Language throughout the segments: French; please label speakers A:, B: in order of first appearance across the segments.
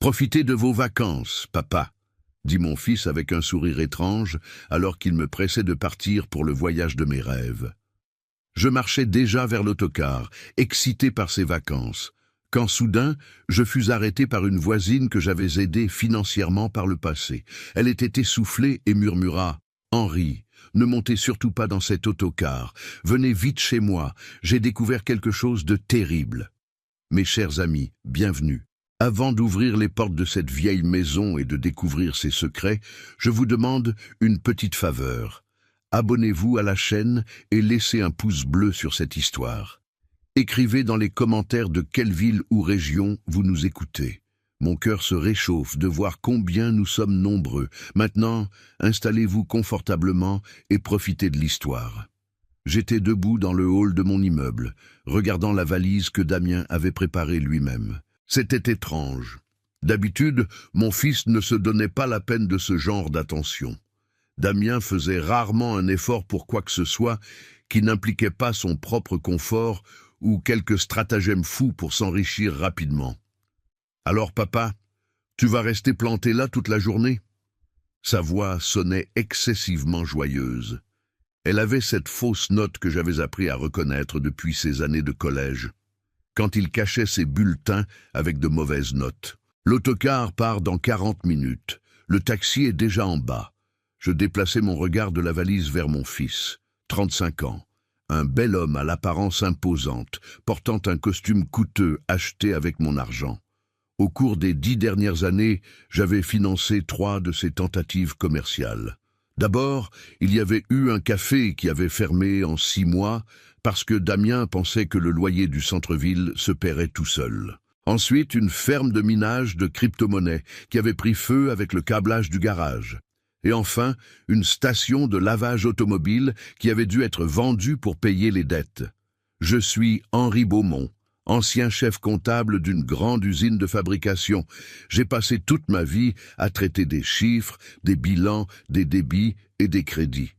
A: Profitez de vos vacances, papa, dit mon fils avec un sourire étrange, alors qu'il me pressait de partir pour le voyage de mes rêves. Je marchais déjà vers l'autocar, excité par ces vacances, quand soudain, je fus arrêté par une voisine que j'avais aidée financièrement par le passé. Elle était essoufflée et murmura « Henri, ne montez surtout pas dans cet autocar. Venez vite chez moi, j'ai découvert quelque chose de terrible. » Mes chers amis, bienvenue. Avant d'ouvrir les portes de cette vieille maison et de découvrir ses secrets, je vous demande une petite faveur. Abonnez-vous à la chaîne et laissez un pouce bleu sur cette histoire. Écrivez dans les commentaires de quelle ville ou région vous nous écoutez. Mon cœur se réchauffe de voir combien nous sommes nombreux. Maintenant, installez-vous confortablement et profitez de l'histoire. J'étais debout dans le hall de mon immeuble, regardant la valise que Damien avait préparée lui-même. C'était étrange. D'habitude, mon fils ne se donnait pas la peine de ce genre d'attention. Damien faisait rarement un effort pour quoi que ce soit qui n'impliquait pas son propre confort ou quelques stratagèmes fous pour s'enrichir rapidement. « Alors papa, tu vas rester planté là toute la journée ?» Sa voix sonnait excessivement joyeuse. Elle avait cette fausse note que j'avais appris à reconnaître depuis ces années de collège, quand il cachait ses bulletins avec de mauvaises notes. L'autocar part dans 40 minutes. Le taxi est déjà en bas. Je déplaçais mon regard de la valise vers mon fils, 35 ans. Un bel homme à l'apparence imposante, portant un costume coûteux acheté avec mon argent. Au cours des 10 dernières années, j'avais financé 3 de ses tentatives commerciales. D'abord, il y avait eu un café qui avait fermé en 6 mois parce que Damien pensait que le loyer du centre-ville se paierait tout seul. Ensuite, une ferme de minage de crypto-monnaies qui avait pris feu avec le câblage du garage. Et enfin, une station de lavage automobile qui avait dû être vendue pour payer les dettes. Je suis Henri Beaumont, ancien chef comptable d'une grande usine de fabrication. J'ai passé toute ma vie à traiter des chiffres, des bilans, des débits et des crédits.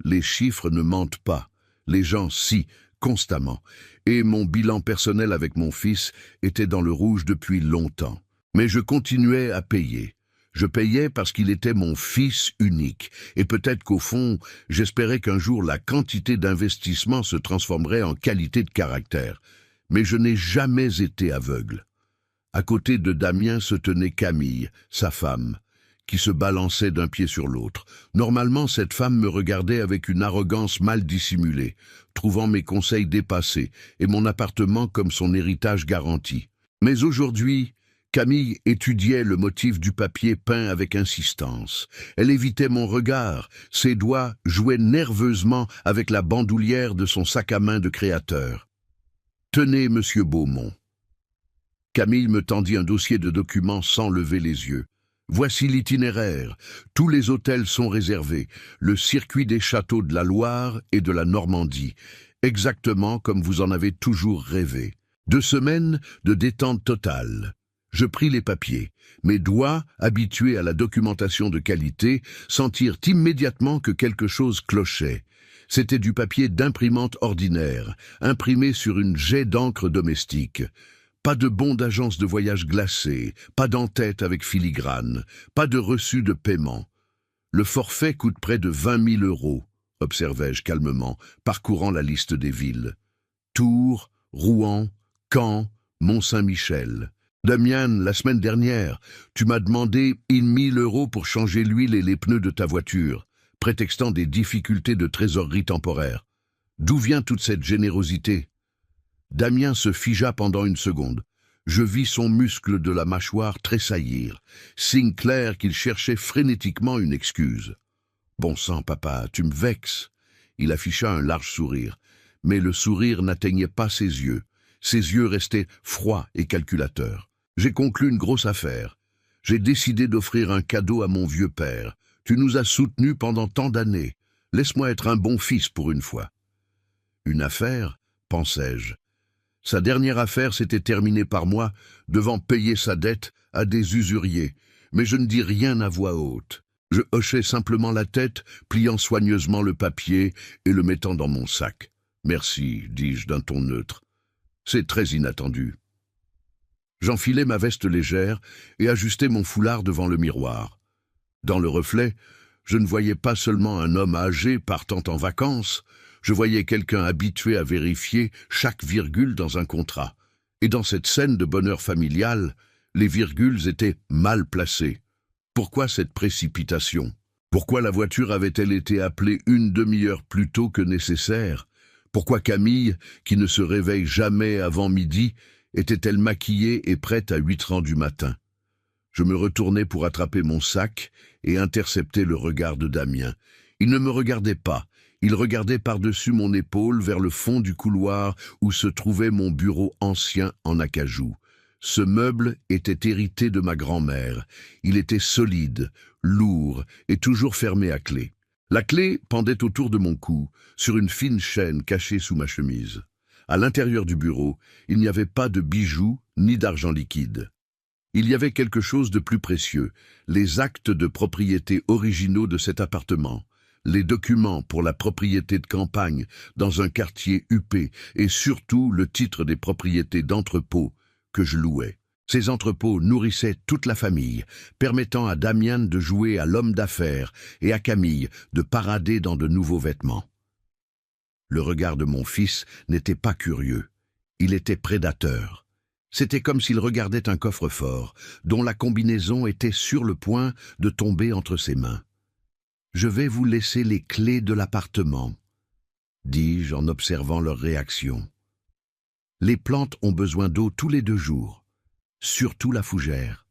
A: Les chiffres ne mentent pas, les gens si, constamment. Et mon bilan personnel avec mon fils était dans le rouge depuis longtemps. Mais je continuais à payer. Je payais parce qu'il était mon fils unique, et peut-être qu'au fond, j'espérais qu'un jour la quantité d'investissement se transformerait en qualité de caractère. Mais je n'ai jamais été aveugle. À côté de Damien se tenait Camille, sa femme, qui se balançait d'un pied sur l'autre. Normalement, cette femme me regardait avec une arrogance mal dissimulée, trouvant mes conseils dépassés et mon appartement comme son héritage garanti. Mais aujourd'hui, Camille étudiait le motif du papier peint avec insistance. Elle évitait mon regard, ses doigts jouaient nerveusement avec la bandoulière de son sac à main de créateur. « Tenez, monsieur Beaumont. » Camille me tendit un dossier de documents sans lever les yeux. « Voici l'itinéraire. Tous les hôtels sont réservés. Le circuit des châteaux de la Loire et de la Normandie. Exactement comme vous en avez toujours rêvé. 2 semaines de détente totale. » Je pris les papiers. Mes doigts, habitués à la documentation de qualité, sentirent immédiatement que quelque chose clochait. C'était du papier d'imprimante ordinaire, imprimé sur une jet d'encre domestique. Pas de bon d'agence de voyage glacé, pas d'en-tête avec filigrane, pas de reçu de paiement. Le forfait coûte près de 20 000 €, observai-je calmement, parcourant la liste des villes. Tours, Rouen, Caen, Mont-Saint-Michel. Damien, la semaine dernière, tu m'as demandé 1 000 € pour changer l'huile et les pneus de ta voiture, prétextant des difficultés de trésorerie temporaire. D'où vient toute cette générosité? Damien se figea pendant une seconde. Je vis son muscle de la mâchoire tressaillir, signe clair qu'il cherchait frénétiquement une excuse. « Bon sang, papa, tu me vexes. » Il afficha un large sourire, mais le sourire n'atteignait pas ses yeux. Ses yeux restaient froids et calculateurs. J'ai conclu une grosse affaire. J'ai décidé d'offrir un cadeau à mon vieux père. Tu nous as soutenus pendant tant d'années. Laisse-moi être un bon fils pour une fois. Une affaire, pensai-je. Sa dernière affaire s'était terminée par moi, devant payer sa dette à des usuriers, mais je ne dis rien à voix haute. Je hochai simplement la tête, pliant soigneusement le papier et le mettant dans mon sac. « Merci », dis-je d'un ton neutre. « C'est très inattendu. » J'enfilai ma veste légère et ajustai mon foulard devant le miroir. Dans le reflet, je ne voyais pas seulement un homme âgé partant en vacances, je voyais quelqu'un habitué à vérifier chaque virgule dans un contrat. Et dans cette scène de bonheur familial, les virgules étaient mal placées. Pourquoi cette précipitation? Pourquoi la voiture avait-elle été appelée une demi-heure plus tôt que nécessaire? Pourquoi Camille, qui ne se réveille jamais avant midi, était-elle maquillée et prête à 8h du matin? Je me retournai pour attraper mon sac et intercepter le regard de Damien. Il ne me regardait pas. Il regardait par-dessus mon épaule vers le fond du couloir où se trouvait mon bureau ancien en acajou. Ce meuble était hérité de ma grand-mère. Il était solide, lourd et toujours fermé à clé. La clé pendait autour de mon cou, sur une fine chaîne cachée sous ma chemise. À l'intérieur du bureau, il n'y avait pas de bijoux ni d'argent liquide. Il y avait quelque chose de plus précieux, les actes de propriété originaux de cet appartement, les documents pour la propriété de campagne dans un quartier huppé et surtout le titre des propriétés d'entrepôt que je louais. Ces entrepôts nourrissaient toute la famille, permettant à Damien de jouer à l'homme d'affaires et à Camille de parader dans de nouveaux vêtements. Le regard de mon fils n'était pas curieux, il était prédateur. C'était comme s'il regardait un coffre-fort, dont la combinaison était sur le point de tomber entre ses mains. « Je vais vous laisser les clés de l'appartement », dis-je en observant leur réaction. « Les plantes ont besoin d'eau tous les 2 jours, surtout la fougère. »«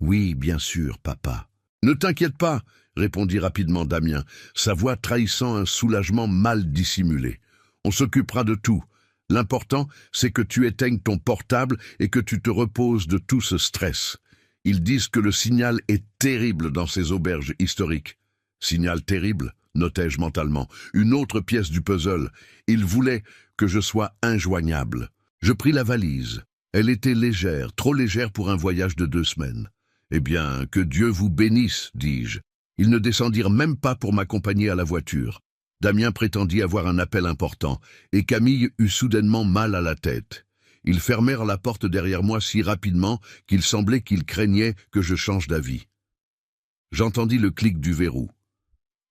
A: Oui, bien sûr, papa. »« Ne t'inquiète pas, » répondit rapidement Damien, sa voix trahissant un soulagement mal dissimulé. « On s'occupera de tout. L'important, c'est que tu éteignes ton portable et que tu te reposes de tout ce stress. Ils disent que le signal est terrible dans ces auberges historiques. » Signal terrible, notai-je mentalement. Une autre pièce du puzzle. Ils voulaient que je sois injoignable. Je pris la valise. Elle était légère, trop légère pour un voyage de 2 semaines. « Eh bien, que Dieu vous bénisse, dis-je. » Ils ne descendirent même pas pour m'accompagner à la voiture. Damien prétendit avoir un appel important, et Camille eut soudainement mal à la tête. Ils fermèrent la porte derrière moi si rapidement qu'il semblait qu'ils craignaient que je change d'avis. J'entendis le clic du verrou.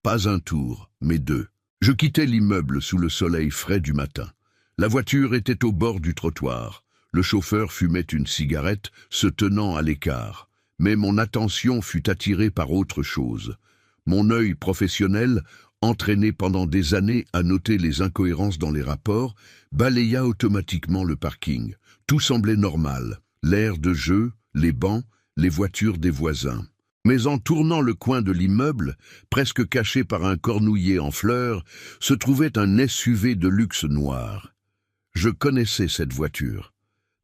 A: Pas un tour, mais 2. Je quittai l'immeuble sous le soleil frais du matin. La voiture était au bord du trottoir. Le chauffeur fumait une cigarette, se tenant à l'écart. Mais mon attention fut attirée par autre chose. Mon œil professionnel, entraîné pendant des années à noter les incohérences dans les rapports, balaya automatiquement le parking. Tout semblait normal. L'air de jeu, les bancs, les voitures des voisins. Mais en tournant le coin de l'immeuble, presque caché par un cornouiller en fleurs, se trouvait un SUV de luxe noir. Je connaissais cette voiture.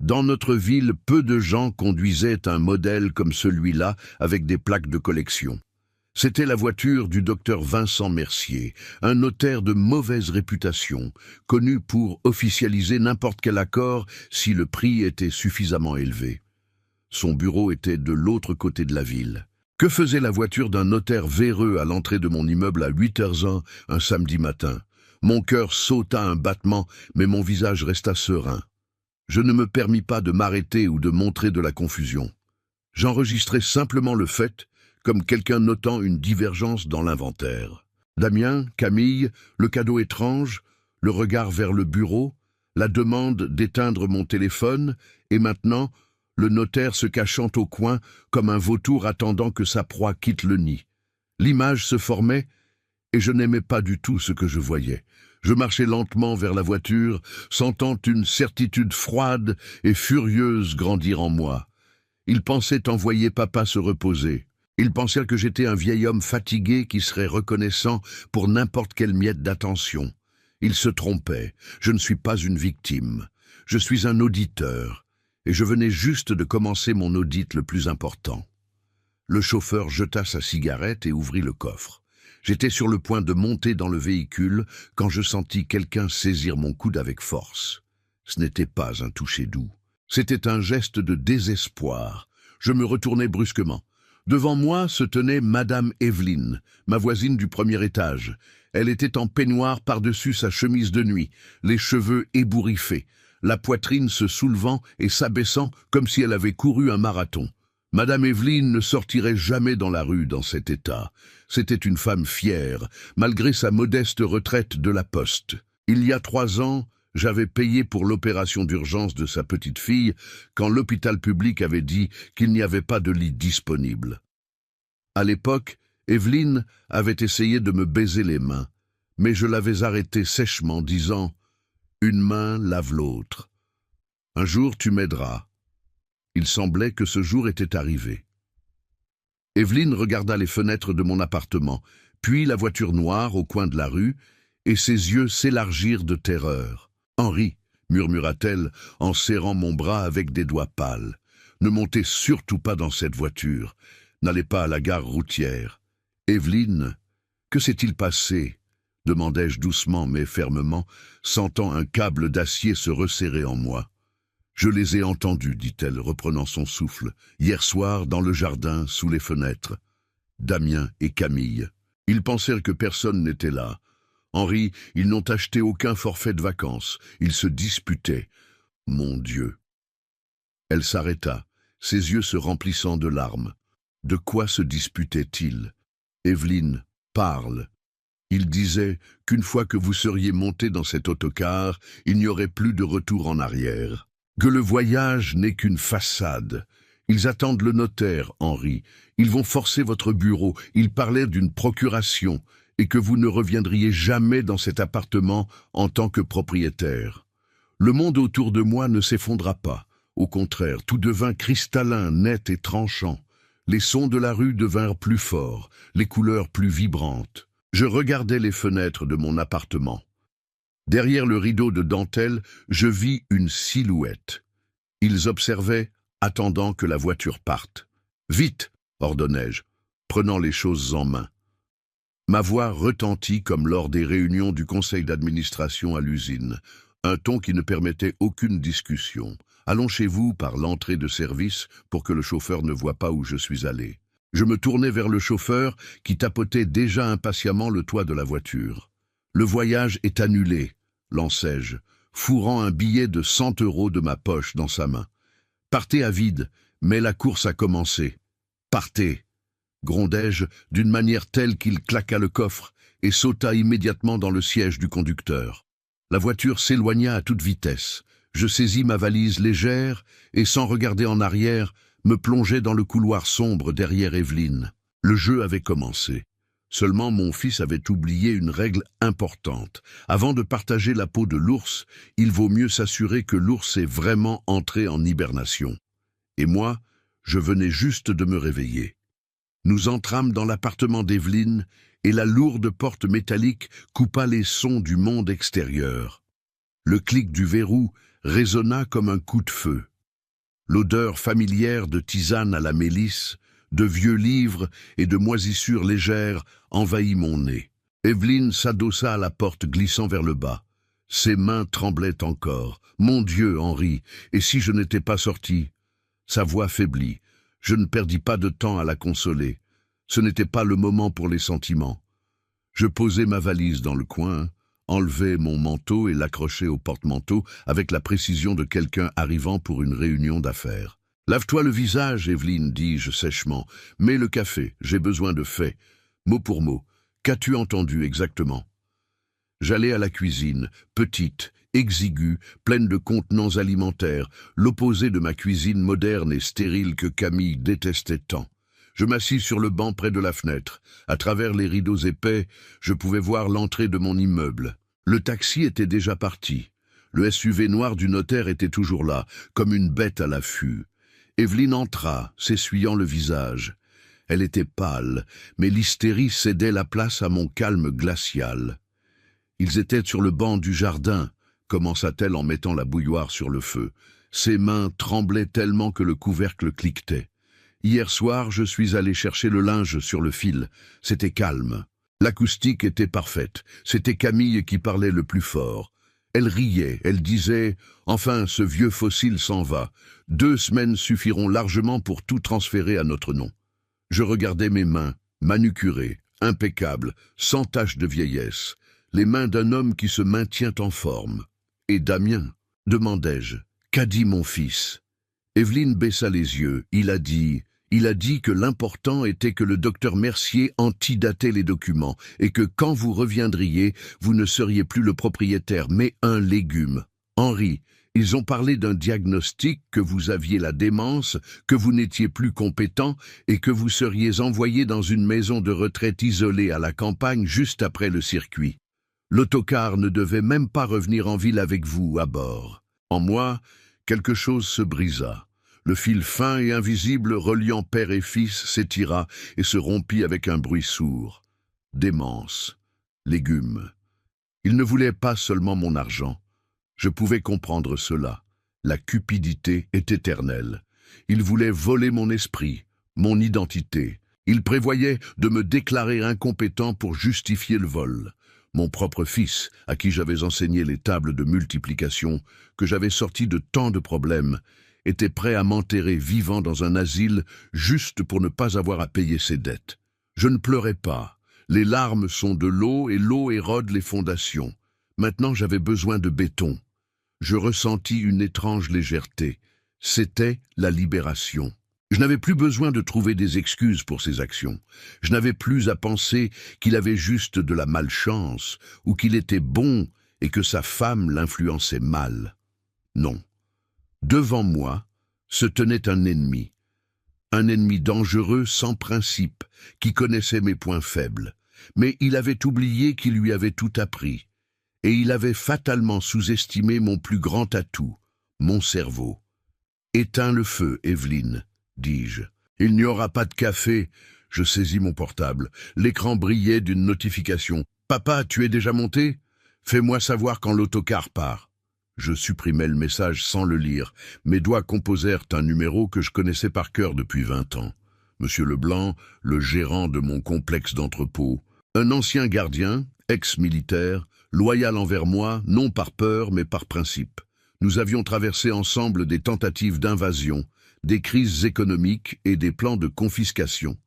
A: Dans notre ville, peu de gens conduisaient un modèle comme celui-là avec des plaques de collection. C'était la voiture du docteur Vincent Mercier, un notaire de mauvaise réputation, connu pour officialiser n'importe quel accord si le prix était suffisamment élevé. Son bureau était de l'autre côté de la ville. Que faisait la voiture d'un notaire véreux à l'entrée de mon immeuble à 8h01 un samedi matin? Mon cœur sauta un battement, mais mon visage resta serein. Je ne me permis pas de m'arrêter ou de montrer de la confusion. J'enregistrai simplement le fait, comme quelqu'un notant une divergence dans l'inventaire. Damien, Camille, le cadeau étrange, le regard vers le bureau, la demande d'éteindre mon téléphone, et maintenant, le notaire se cachant au coin comme un vautour attendant que sa proie quitte le nid. L'image se formait, et je n'aimais pas du tout ce que je voyais. Je marchais lentement vers la voiture, sentant une certitude froide et furieuse grandir en moi. Ils pensaient envoyer papa se reposer. Ils pensèrent que j'étais un vieil homme fatigué qui serait reconnaissant pour n'importe quelle miette d'attention. Ils se trompaient. Je ne suis pas une victime. Je suis un auditeur. Et je venais juste de commencer mon audit le plus important. Le chauffeur jeta sa cigarette et ouvrit le coffre. J'étais sur le point de monter dans le véhicule quand je sentis quelqu'un saisir mon coude avec force. Ce n'était pas un toucher doux. C'était un geste de désespoir. Je me retournai brusquement. Devant moi se tenait Madame Evelyne, ma voisine du premier étage. Elle était en peignoir par-dessus sa chemise de nuit, les cheveux ébouriffés, la poitrine se soulevant et s'abaissant comme si elle avait couru un marathon. Madame Evelyne ne sortirait jamais dans la rue dans cet état. C'était une femme fière, malgré sa modeste retraite de la poste. Il y a 3 ans, j'avais payé pour l'opération d'urgence de sa petite fille quand l'hôpital public avait dit qu'il n'y avait pas de lit disponible. À l'époque, Evelyne avait essayé de me baiser les mains, mais je l'avais arrêtée sèchement, disant « Une main lave l'autre. Un jour tu m'aideras. » Il semblait que ce jour était arrivé. Evelyne regarda les fenêtres de mon appartement, puis la voiture noire au coin de la rue, et ses yeux s'élargirent de terreur. « Henri, » murmura-t-elle en serrant mon bras avec des doigts pâles, « ne montez surtout pas dans cette voiture. N'allez pas à la gare routière. » « Evelyne, que s'est-il passé ?» demandai-je doucement mais fermement, sentant un câble d'acier se resserrer en moi. « Je les ai entendus, dit-elle, reprenant son souffle, hier soir dans le jardin, sous les fenêtres. Damien et Camille. Ils pensèrent que personne n'était là. Henri, ils n'ont acheté aucun forfait de vacances. Ils se disputaient. Mon Dieu !» Elle s'arrêta, ses yeux se remplissant de larmes. De quoi se disputaient-ils ? Evelyne, parle. Il disait qu'une fois que vous seriez monté dans cet autocar, il n'y aurait plus de retour en arrière. Que le voyage n'est qu'une façade. Ils attendent le notaire, Henri. Ils vont forcer votre bureau. Ils parlaient d'une procuration et que vous ne reviendriez jamais dans cet appartement en tant que propriétaire. Le monde autour de moi ne s'effondra pas. Au contraire, tout devint cristallin, net et tranchant. Les sons de la rue devinrent plus forts, les couleurs plus vibrantes. Je regardais les fenêtres de mon appartement. Derrière le rideau de dentelle, je vis une silhouette. Ils observaient, attendant que la voiture parte. « Vite !» ordonnai-je, prenant les choses en main. Ma voix retentit comme lors des réunions du conseil d'administration à l'usine, un ton qui ne permettait aucune discussion. « Allons chez vous par l'entrée de service pour que le chauffeur ne voie pas où je suis allé. » Je me tournai vers le chauffeur qui tapotait déjà impatiemment le toit de la voiture. « Le voyage est annulé, » lançai-je, fourrant un billet de 100 € de ma poche dans sa main. « Partez à vide, mais la course a commencé. Partez !» grondai-je d'une manière telle qu'il claqua le coffre et sauta immédiatement dans le siège du conducteur. La voiture s'éloigna à toute vitesse. Je saisis ma valise légère et, sans regarder en arrière, me plongeai dans le couloir sombre derrière Evelyne. Le jeu avait commencé. Seulement mon fils avait oublié une règle importante. Avant de partager la peau de l'ours, il vaut mieux s'assurer que l'ours est vraiment entré en hibernation. Et moi, je venais juste de me réveiller. Nous entrâmes dans l'appartement d'Evelyne et la lourde porte métallique coupa les sons du monde extérieur. Le clic du verrou résonna comme un coup de feu. L'odeur familière de tisane à la mélisse, de vieux livres et de moisissures légères envahit mon nez. Evelyne s'adossa à la porte glissant vers le bas. Ses mains tremblaient encore. « Mon Dieu, Henri, et si je n'étais pas sorti ?» Sa voix faiblit. Je ne perdis pas de temps à la consoler. Ce n'était pas le moment pour les sentiments. Je posai ma valise dans le coin, enlevai mon manteau et l'accrochai au porte-manteau avec la précision de quelqu'un arrivant pour une réunion d'affaires. « Lave-toi le visage, Evelyne, dis-je sèchement. Mets le café, j'ai besoin de faits. Mot pour mot, qu'as-tu entendu exactement ?» J'allai à la cuisine, petite, exiguë, pleine de contenants alimentaires, l'opposé de ma cuisine moderne et stérile que Camille détestait tant. Je m'assis sur le banc près de la fenêtre. À travers les rideaux épais, je pouvais voir l'entrée de mon immeuble. Le taxi était déjà parti. Le SUV noir du notaire était toujours là, comme une bête à l'affût. Evelyne entra, s'essuyant le visage. Elle était pâle, mais l'hystérie cédait la place à mon calme glacial. « Ils étaient sur le banc du jardin », commença-t-elle en mettant la bouilloire sur le feu. Ses mains tremblaient tellement que le couvercle cliquetait. Hier soir, je suis allé chercher le linge sur le fil. C'était calme. L'acoustique était parfaite. C'était Camille qui parlait le plus fort. Elle riait, elle disait « Enfin, ce vieux fossile s'en va. 2 semaines suffiront largement pour tout transférer à notre nom. » Je regardais mes mains, manucurées, impeccables, sans tache de vieillesse. Les mains d'un homme qui se maintient en forme. Et Damien. demandai-je. Qu'a dit mon fils? Evelyne baissa les yeux. Il a dit que l'important était que le docteur Mercier antidatait les documents et que quand vous reviendriez, vous ne seriez plus le propriétaire, mais un légume. Henri, ils ont parlé d'un diagnostic, que vous aviez la démence, que vous n'étiez plus compétent et que vous seriez envoyé dans une maison de retraite isolée à la campagne juste après le circuit. L'autocar ne devait même pas revenir en ville avec vous à bord. En moi, quelque chose se brisa. Le fil fin et invisible reliant père et fils s'étira et se rompit avec un bruit sourd. Démence, légumes. Il ne voulait pas seulement mon argent. Je pouvais comprendre cela. La cupidité est éternelle. Il voulait voler mon esprit, mon identité. Il prévoyait de me déclarer incompétent pour justifier le vol. Mon propre fils, à qui j'avais enseigné les tables de multiplication, que j'avais sorti de tant de problèmes, était prêt à m'enterrer vivant dans un asile juste pour ne pas avoir à payer ses dettes. Je ne pleurais pas. Les larmes sont de l'eau et l'eau érode les fondations. Maintenant j'avais besoin de béton. Je ressentis une étrange légèreté. C'était la libération. Je n'avais plus besoin de trouver des excuses pour ses actions. Je n'avais plus à penser qu'il avait juste de la malchance ou qu'il était bon et que sa femme l'influençait mal. Non. Devant moi se tenait un ennemi dangereux sans principe, qui connaissait mes points faibles. Mais il avait oublié qu'il lui avait tout appris, et il avait fatalement sous-estimé mon plus grand atout, mon cerveau. « Éteins le feu, Evelyne, dis-je. Il n'y aura pas de café. » Je saisis mon portable. L'écran brillait d'une notification. « Papa, tu es déjà monté? Fais-moi savoir quand l'autocar part. » Je supprimai le message sans le lire. Mes doigts composèrent un numéro que je connaissais par cœur depuis 20 ans. Monsieur Leblanc, le gérant de mon complexe d'entrepôt. Un ancien gardien, ex-militaire, loyal envers moi, non par peur mais par principe. Nous avions traversé ensemble des tentatives d'invasion, des crises économiques et des plans de confiscation.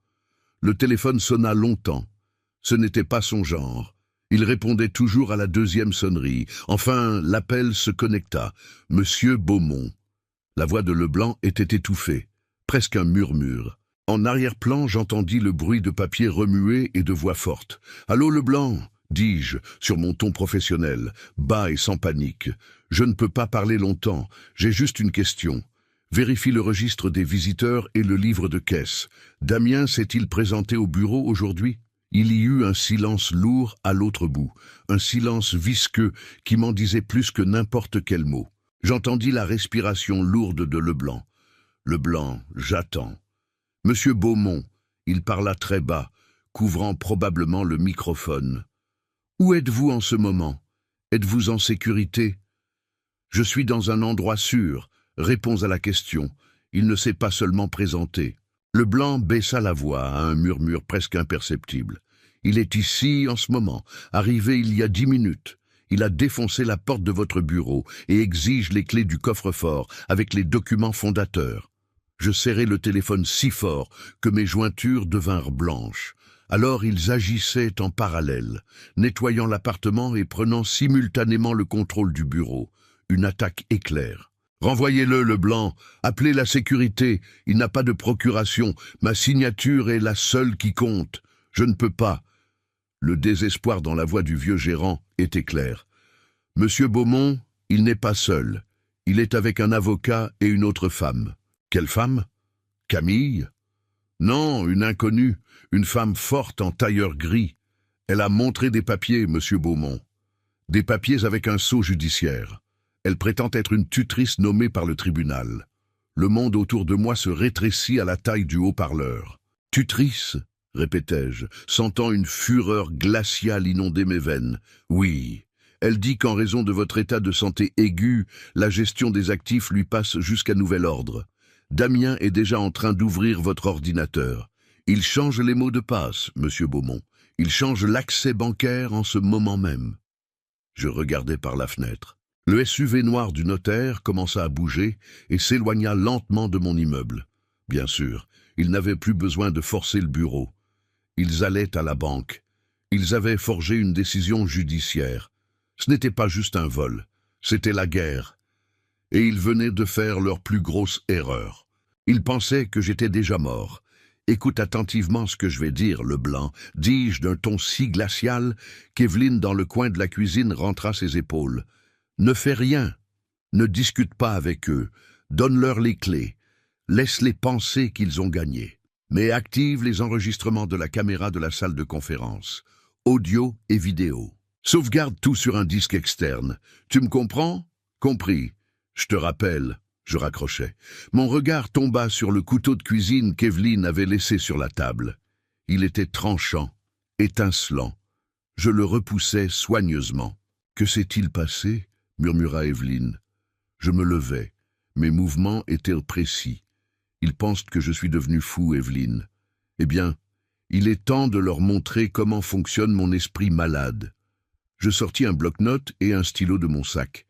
A: Le téléphone sonna longtemps. Ce n'était pas son genre. Il répondait toujours à la deuxième sonnerie. Enfin, l'appel se connecta. « Monsieur Beaumont ». La voix de Leblanc était étouffée, presque un murmure. En arrière-plan, j'entendis le bruit de papier remué et de voix forte. « Allô, Leblanc ?» dis-je, sur mon ton professionnel, bas et sans panique. « Je ne peux pas parler longtemps, j'ai juste une question. Vérifie le registre des visiteurs et le livre de caisse. Damien s'est-il présenté au bureau aujourd'hui ?» Il y eut un silence lourd à l'autre bout, un silence visqueux qui m'en disait plus que n'importe quel mot. J'entendis la respiration lourde de Leblanc. Leblanc, j'attends. Monsieur Beaumont, il parla très bas, couvrant probablement le microphone. Où êtes-vous en ce moment? Êtes-vous en sécurité? Je suis dans un endroit sûr, réponds à la question. Il ne s'est pas seulement présenté. Leblanc baissa la voix à un murmure presque imperceptible. Il est ici en ce moment, arrivé il y a 10 minutes. Il a défoncé la porte de votre bureau et exige les clés du coffre-fort avec les documents fondateurs. Je serrai le téléphone si fort que mes jointures devinrent blanches. Alors ils agissaient en parallèle, nettoyant l'appartement et prenant simultanément le contrôle du bureau. Une attaque éclair. Renvoyez-le, Leblanc. Appelez la sécurité. Il n'a pas de procuration. Ma signature est la seule qui compte. Je ne peux pas. Le désespoir dans la voix du vieux gérant était clair. Monsieur Beaumont, il n'est pas seul. Il est avec un avocat et une autre femme. Quelle femme? Camille? Non, une inconnue, une femme forte en tailleur gris. Elle a montré des papiers, monsieur Beaumont. Des papiers avec un sceau judiciaire. Elle prétend être une tutrice nommée par le tribunal. Le monde autour de moi se rétrécit à la taille du haut-parleur. « Tutrice » répétai-je, sentant une fureur glaciale inonder mes veines. « Oui, elle dit qu'en raison de votre état de santé aigu, la gestion des actifs lui passe jusqu'à nouvel ordre. Damien est déjà en train d'ouvrir votre ordinateur. Il change les mots de passe, monsieur Beaumont. Il change l'accès bancaire en ce moment même. » Je regardai par la fenêtre. Le SUV noir du notaire commença à bouger et s'éloigna lentement de mon immeuble. Bien sûr, ils n'avaient plus besoin de forcer le bureau. Ils allaient à la banque. Ils avaient forgé une décision judiciaire. Ce n'était pas juste un vol, c'était la guerre. Et ils venaient de faire leur plus grosse erreur. Ils pensaient que j'étais déjà mort. Écoute attentivement ce que je vais dire, Leblanc, dis-je d'un ton si glacial qu'Evelyne, dans le coin de la cuisine, rentra ses épaules. Ne fais rien. Ne discute pas avec eux. Donne-leur les clés. Laisse-les penser qu'ils ont gagné. Mais active les enregistrements de la caméra de la salle de conférence. Audio et vidéo. Sauvegarde tout sur un disque externe. Tu me comprends? Compris. Je te rappelle. Je raccrochai. Mon regard tomba sur le couteau de cuisine qu'Evelyne avait laissé sur la table. Il était tranchant, étincelant. Je le repoussai soigneusement. « Que s'est-il passé ?» murmura Evelyne. Je me levai. Mes mouvements étaient précis. Ils pensent que je suis devenu fou, Evelyne. Eh bien, il est temps de leur montrer comment fonctionne mon esprit malade. Je sortis un bloc-notes et un stylo de mon sac.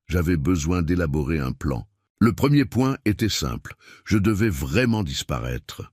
A: J'avais besoin d'élaborer un plan. Le premier point était simple, je devais vraiment disparaître.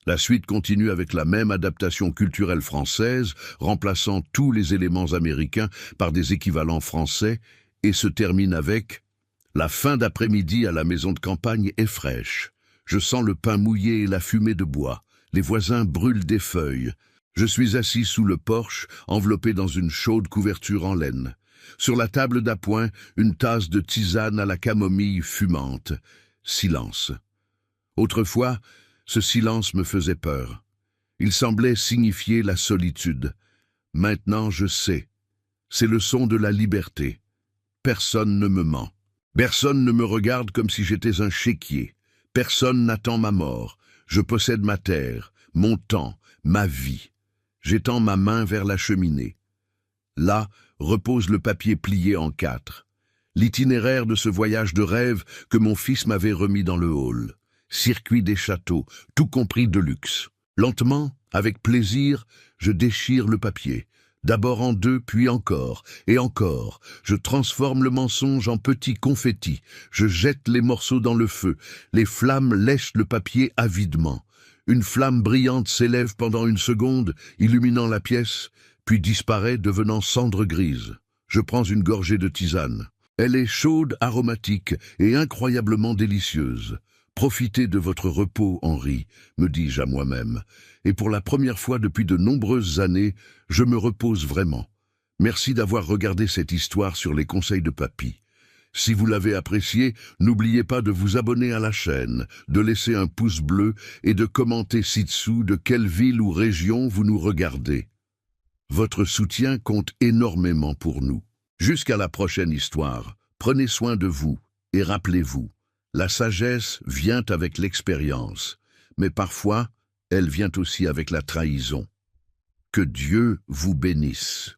A: La suite continue avec la même adaptation culturelle française, remplaçant tous les éléments américains par des équivalents français, et se termine avec « La fin d'après-midi à la maison de campagne est fraîche. Je sens le pain mouillé et la fumée de bois. Les voisins brûlent des feuilles. Je suis assis sous le porche, enveloppé dans une chaude couverture en laine. Sur la table d'appoint, une tasse de tisane à la camomille fumante. Silence. Autrefois, ce silence me faisait peur. Il semblait signifier la solitude. Maintenant, je sais. C'est le son de la liberté. Personne ne me ment. Personne ne me regarde comme si j'étais un chéquier. Personne n'attend ma mort. Je possède ma terre, mon temps, ma vie. J'étends ma main vers la cheminée. Là repose le papier plié en 4. L'itinéraire de ce voyage de rêve que mon fils m'avait remis dans le hall. Circuit des châteaux, tout compris de luxe. Lentement, avec plaisir, je déchire le papier. D'abord en 2, puis encore, et encore. Je transforme le mensonge en petits confettis. Je jette les morceaux dans le feu. Les flammes lèchent le papier avidement. Une flamme brillante s'élève pendant une seconde, illuminant la pièce, puis disparaît, devenant cendre grise. Je prends une gorgée de tisane. Elle est chaude, aromatique et incroyablement délicieuse. Profitez de votre repos, Henri, me dis-je à moi-même. Et pour la première fois depuis de nombreuses années, je me repose vraiment. Merci d'avoir regardé cette histoire sur les conseils de papy. Si vous l'avez apprécié, n'oubliez pas de vous abonner à la chaîne, de laisser un pouce bleu et de commenter ci-dessous de quelle ville ou région vous nous regardez. Votre soutien compte énormément pour nous. Jusqu'à la prochaine histoire, prenez soin de vous et rappelez-vous, la sagesse vient avec l'expérience, mais parfois, elle vient aussi avec la trahison. Que Dieu vous bénisse.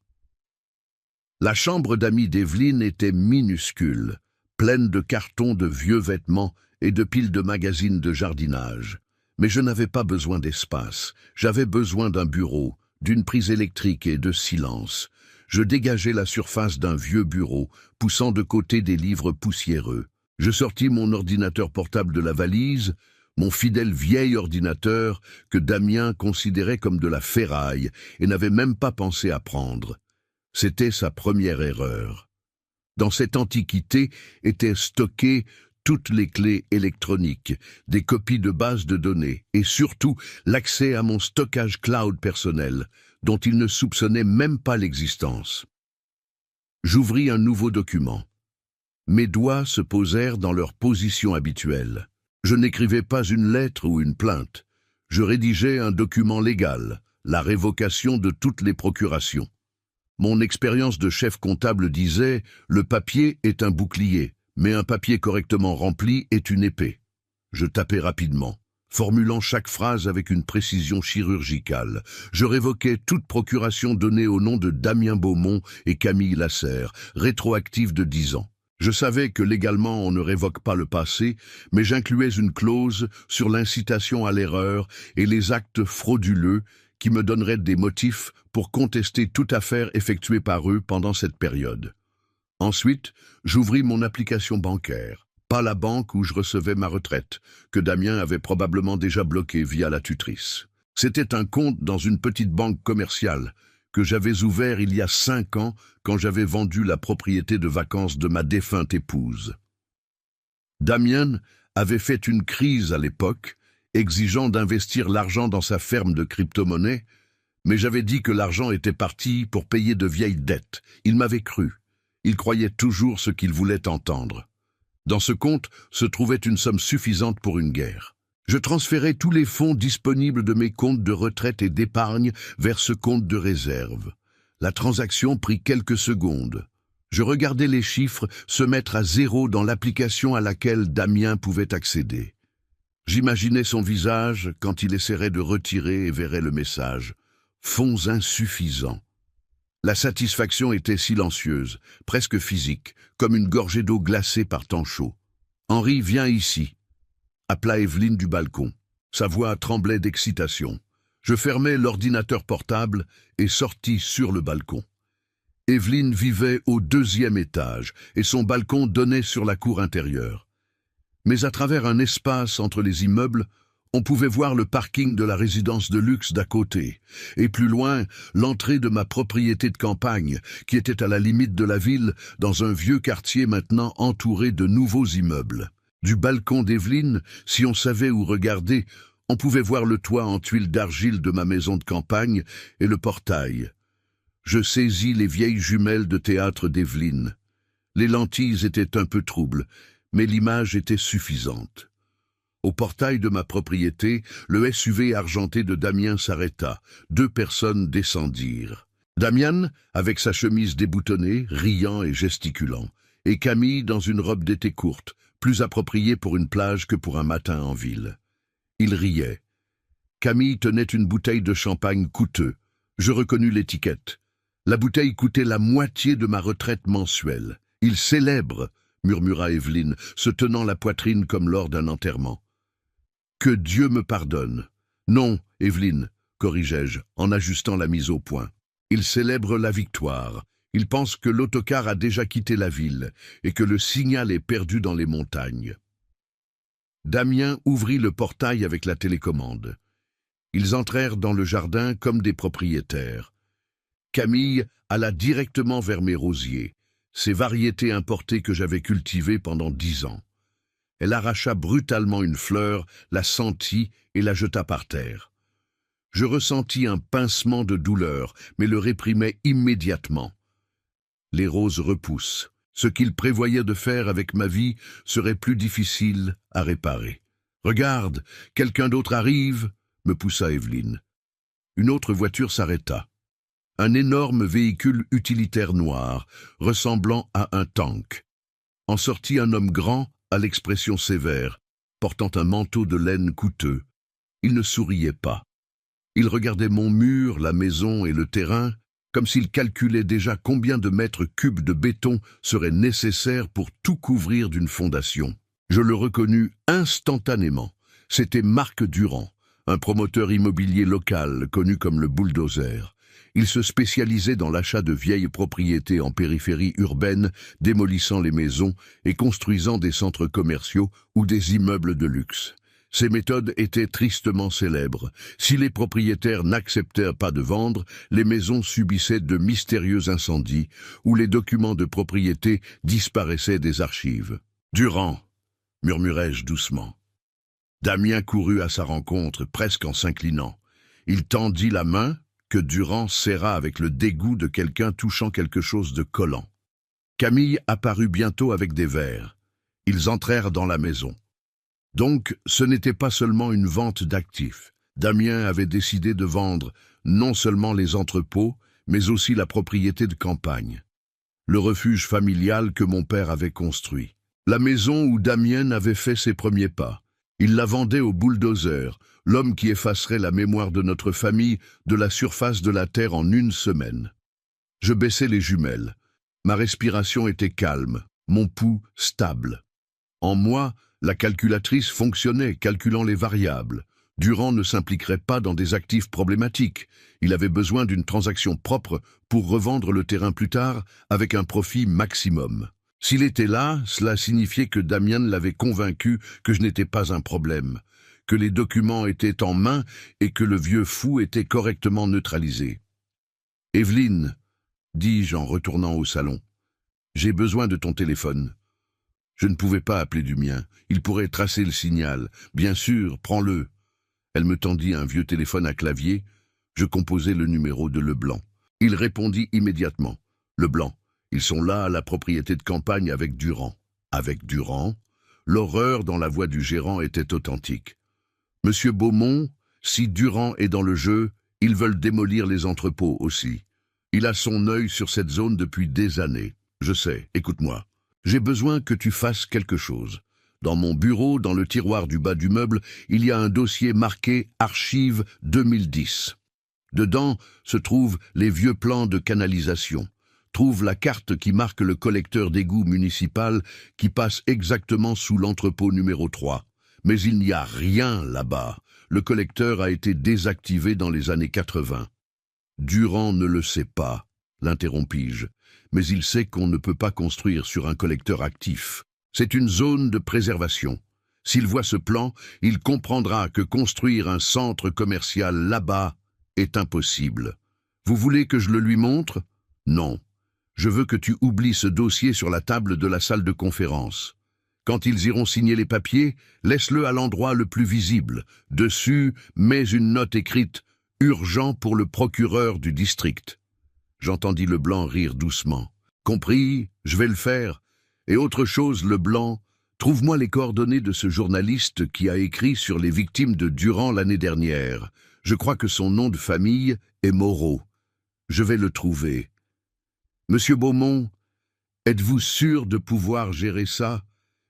A: La chambre d'amis d'Evelyne était minuscule, pleine de cartons de vieux vêtements et de piles de magazines de jardinage. Mais je n'avais pas besoin d'espace, j'avais besoin d'un bureau, d'une prise électrique et de silence. Je dégageai la surface d'un vieux bureau, poussant de côté des livres poussiéreux. Je sortis mon ordinateur portable de la valise, mon fidèle vieil ordinateur que Damien considérait comme de la ferraille et n'avait même pas pensé à prendre. C'était sa première erreur. Dans cette antiquité étaient stockées toutes les clés électroniques, des copies de bases de données et surtout l'accès à mon stockage cloud personnel, dont il ne soupçonnait même pas l'existence. J'ouvris un nouveau document. Mes doigts se posèrent dans leur position habituelle. Je n'écrivais pas une lettre ou une plainte. Je rédigeais un document légal, la révocation de toutes les procurations. Mon expérience de chef comptable disait « Le papier est un bouclier, mais un papier correctement rempli est une épée ». Je tapais rapidement, formulant chaque phrase avec une précision chirurgicale. Je révoquais toute procuration donnée au nom de Damien Beaumont et Camille Lasserre, rétroactive de 10 ans. Je savais que légalement on ne révoque pas le passé, mais j'incluais une clause sur l'incitation à l'erreur et les actes frauduleux qui me donneraient des motifs pour contester toute affaire effectuée par eux pendant cette période. Ensuite, j'ouvris mon application bancaire, pas la banque où je recevais ma retraite, que Damien avait probablement déjà bloquée via la tutrice. C'était un compte dans une petite banque commerciale que j'avais ouvert il y a 5 ans quand j'avais vendu la propriété de vacances de ma défunte épouse. Damien avait fait une crise à l'époque, exigeant d'investir l'argent dans sa ferme de crypto-monnaies, mais j'avais dit que l'argent était parti pour payer de vieilles dettes. Il m'avait cru. Il croyait toujours ce qu'il voulait entendre. Dans ce compte se trouvait une somme suffisante pour une guerre. Je transférais tous les fonds disponibles de mes comptes de retraite et d'épargne vers ce compte de réserve. La transaction prit quelques secondes. Je regardais les chiffres se mettre à zéro dans l'application à laquelle Damien pouvait accéder. J'imaginais son visage quand il essaierait de retirer et verrait le message. Fonds insuffisants. La satisfaction était silencieuse, presque physique, comme une gorgée d'eau glacée par temps chaud. « Henri, viens ici », appela Evelyne du balcon. Sa voix tremblait d'excitation. Je fermai l'ordinateur portable et sortis sur le balcon. Evelyne vivait au 2e étage et son balcon donnait sur la cour intérieure. Mais à travers un espace entre les immeubles, on pouvait voir le parking de la résidence de luxe d'à côté, et plus loin, l'entrée de ma propriété de campagne, qui était à la limite de la ville, dans un vieux quartier maintenant entouré de nouveaux immeubles. Du balcon d'Evelyne, si on savait où regarder, on pouvait voir le toit en tuiles d'argile de ma maison de campagne et le portail. Je saisis les vieilles jumelles de théâtre d'Evelyne. Les lentilles étaient un peu troubles, mais l'image était suffisante. Au portail de ma propriété, le SUV argenté de Damien s'arrêta. 2 personnes descendirent. Damien, avec sa chemise déboutonnée, riant et gesticulant, et Camille dans une robe d'été courte, plus appropriée pour une plage que pour un matin en ville. Il riait. Camille tenait une bouteille de champagne coûteux. Je reconnus l'étiquette. La bouteille coûtait la moitié de ma retraite mensuelle. « Il célèbre », murmura Evelyne, se tenant la poitrine comme lors d'un enterrement. « Que Dieu me pardonne. »« Non, Evelyne, » corrigeai-je, en ajustant la mise au point. « Il célèbre la victoire. Il pense que l'autocar a déjà quitté la ville et que le signal est perdu dans les montagnes. » Damien ouvrit le portail avec la télécommande. Ils entrèrent dans le jardin comme des propriétaires. Camille alla directement vers mes rosiers, ces variétés importées que j'avais cultivées pendant 10 ans. Elle arracha brutalement une fleur, la sentit et la jeta par terre. Je ressentis un pincement de douleur, mais le réprimai immédiatement. Les roses repoussent. Ce qu'il prévoyait de faire avec ma vie serait plus difficile à réparer. « Regarde, quelqu'un d'autre arrive !» me poussa Evelyne. Une autre voiture s'arrêta. Un énorme véhicule utilitaire noir, ressemblant à un tank. En sortit un homme grand, à l'expression sévère, portant un manteau de laine coûteux. Il ne souriait pas. Il regardait mon mur, la maison et le terrain, comme s'il calculait déjà combien de mètres cubes de béton seraient nécessaires pour tout couvrir d'une fondation. Je le reconnus instantanément. C'était Marc Durand, un promoteur immobilier local connu comme le bulldozer. Il se spécialisait dans l'achat de vieilles propriétés en périphérie urbaine, démolissant les maisons et construisant des centres commerciaux ou des immeubles de luxe. Ces méthodes étaient tristement célèbres. Si les propriétaires n'acceptèrent pas de vendre, les maisons subissaient de mystérieux incendies ou les documents de propriété disparaissaient des archives. « Durand !» murmurai-je doucement. Damien courut à sa rencontre, presque en s'inclinant. Il tendit la main, que Durand serra avec le dégoût de quelqu'un touchant quelque chose de collant. Camille apparut bientôt avec des verres. Ils entrèrent dans la maison. Donc, ce n'était pas seulement une vente d'actifs. Damien avait décidé de vendre non seulement les entrepôts, mais aussi la propriété de campagne. Le refuge familial que mon père avait construit. La maison où Damien avait fait ses premiers pas. Il la vendait au bulldozer, l'homme qui effacerait la mémoire de notre famille de la surface de la terre en 1 semaine. Je baissai les jumelles. Ma respiration était calme, mon pouls stable. En moi, la calculatrice fonctionnait, calculant les variables. Durand ne s'impliquerait pas dans des actifs problématiques. Il avait besoin d'une transaction propre pour revendre le terrain plus tard avec un profit maximum. S'il était là, cela signifiait que Damien l'avait convaincu que je n'étais pas un problème, que les documents étaient en main et que le vieux fou était correctement neutralisé. « Evelyne, dis-je en retournant au salon, j'ai besoin de ton téléphone. » Je ne pouvais pas appeler du mien. Il pourrait tracer le signal. Bien sûr, prends-le. Elle me tendit un vieux téléphone à clavier. Je composai le numéro de Leblanc. Il répondit immédiatement. Leblanc, ils sont là à la propriété de campagne avec Durand. Avec Durand? L'horreur dans la voix du gérant était authentique. Monsieur Beaumont, si Durand est dans le jeu, ils veulent démolir les entrepôts aussi. Il a son œil sur cette zone depuis des années. Je sais, écoute-moi. J'ai besoin que tu fasses quelque chose. Dans mon bureau, dans le tiroir du bas du meuble, il y a un dossier marqué « Archives 2010 ». Dedans se trouvent les vieux plans de canalisation. Trouve la carte qui marque le collecteur d'égout municipal qui passe exactement sous l'entrepôt numéro 3. Mais il n'y a rien là-bas. Le collecteur a été désactivé dans les années 80. Durand ne le sait pas, l'interrompis-je, mais il sait qu'on ne peut pas construire sur un collecteur actif. C'est une zone de préservation. S'il voit ce plan, il comprendra que construire un centre commercial là-bas est impossible. Vous voulez que je le lui montre? Non. Je veux que tu oublies ce dossier sur la table de la salle de conférence. Quand ils iront signer les papiers, laisse-le à l'endroit le plus visible. Dessus, mets une note écrite « Urgent pour le procureur du district ». J'entendis Leblanc rire doucement. « Compris, je vais le faire. Et autre chose, Leblanc, trouve-moi les coordonnées de ce journaliste qui a écrit sur les victimes de Durand l'année dernière. Je crois que son nom de famille est Moreau. Je vais le trouver. Monsieur Beaumont, êtes-vous sûr de pouvoir gérer ça?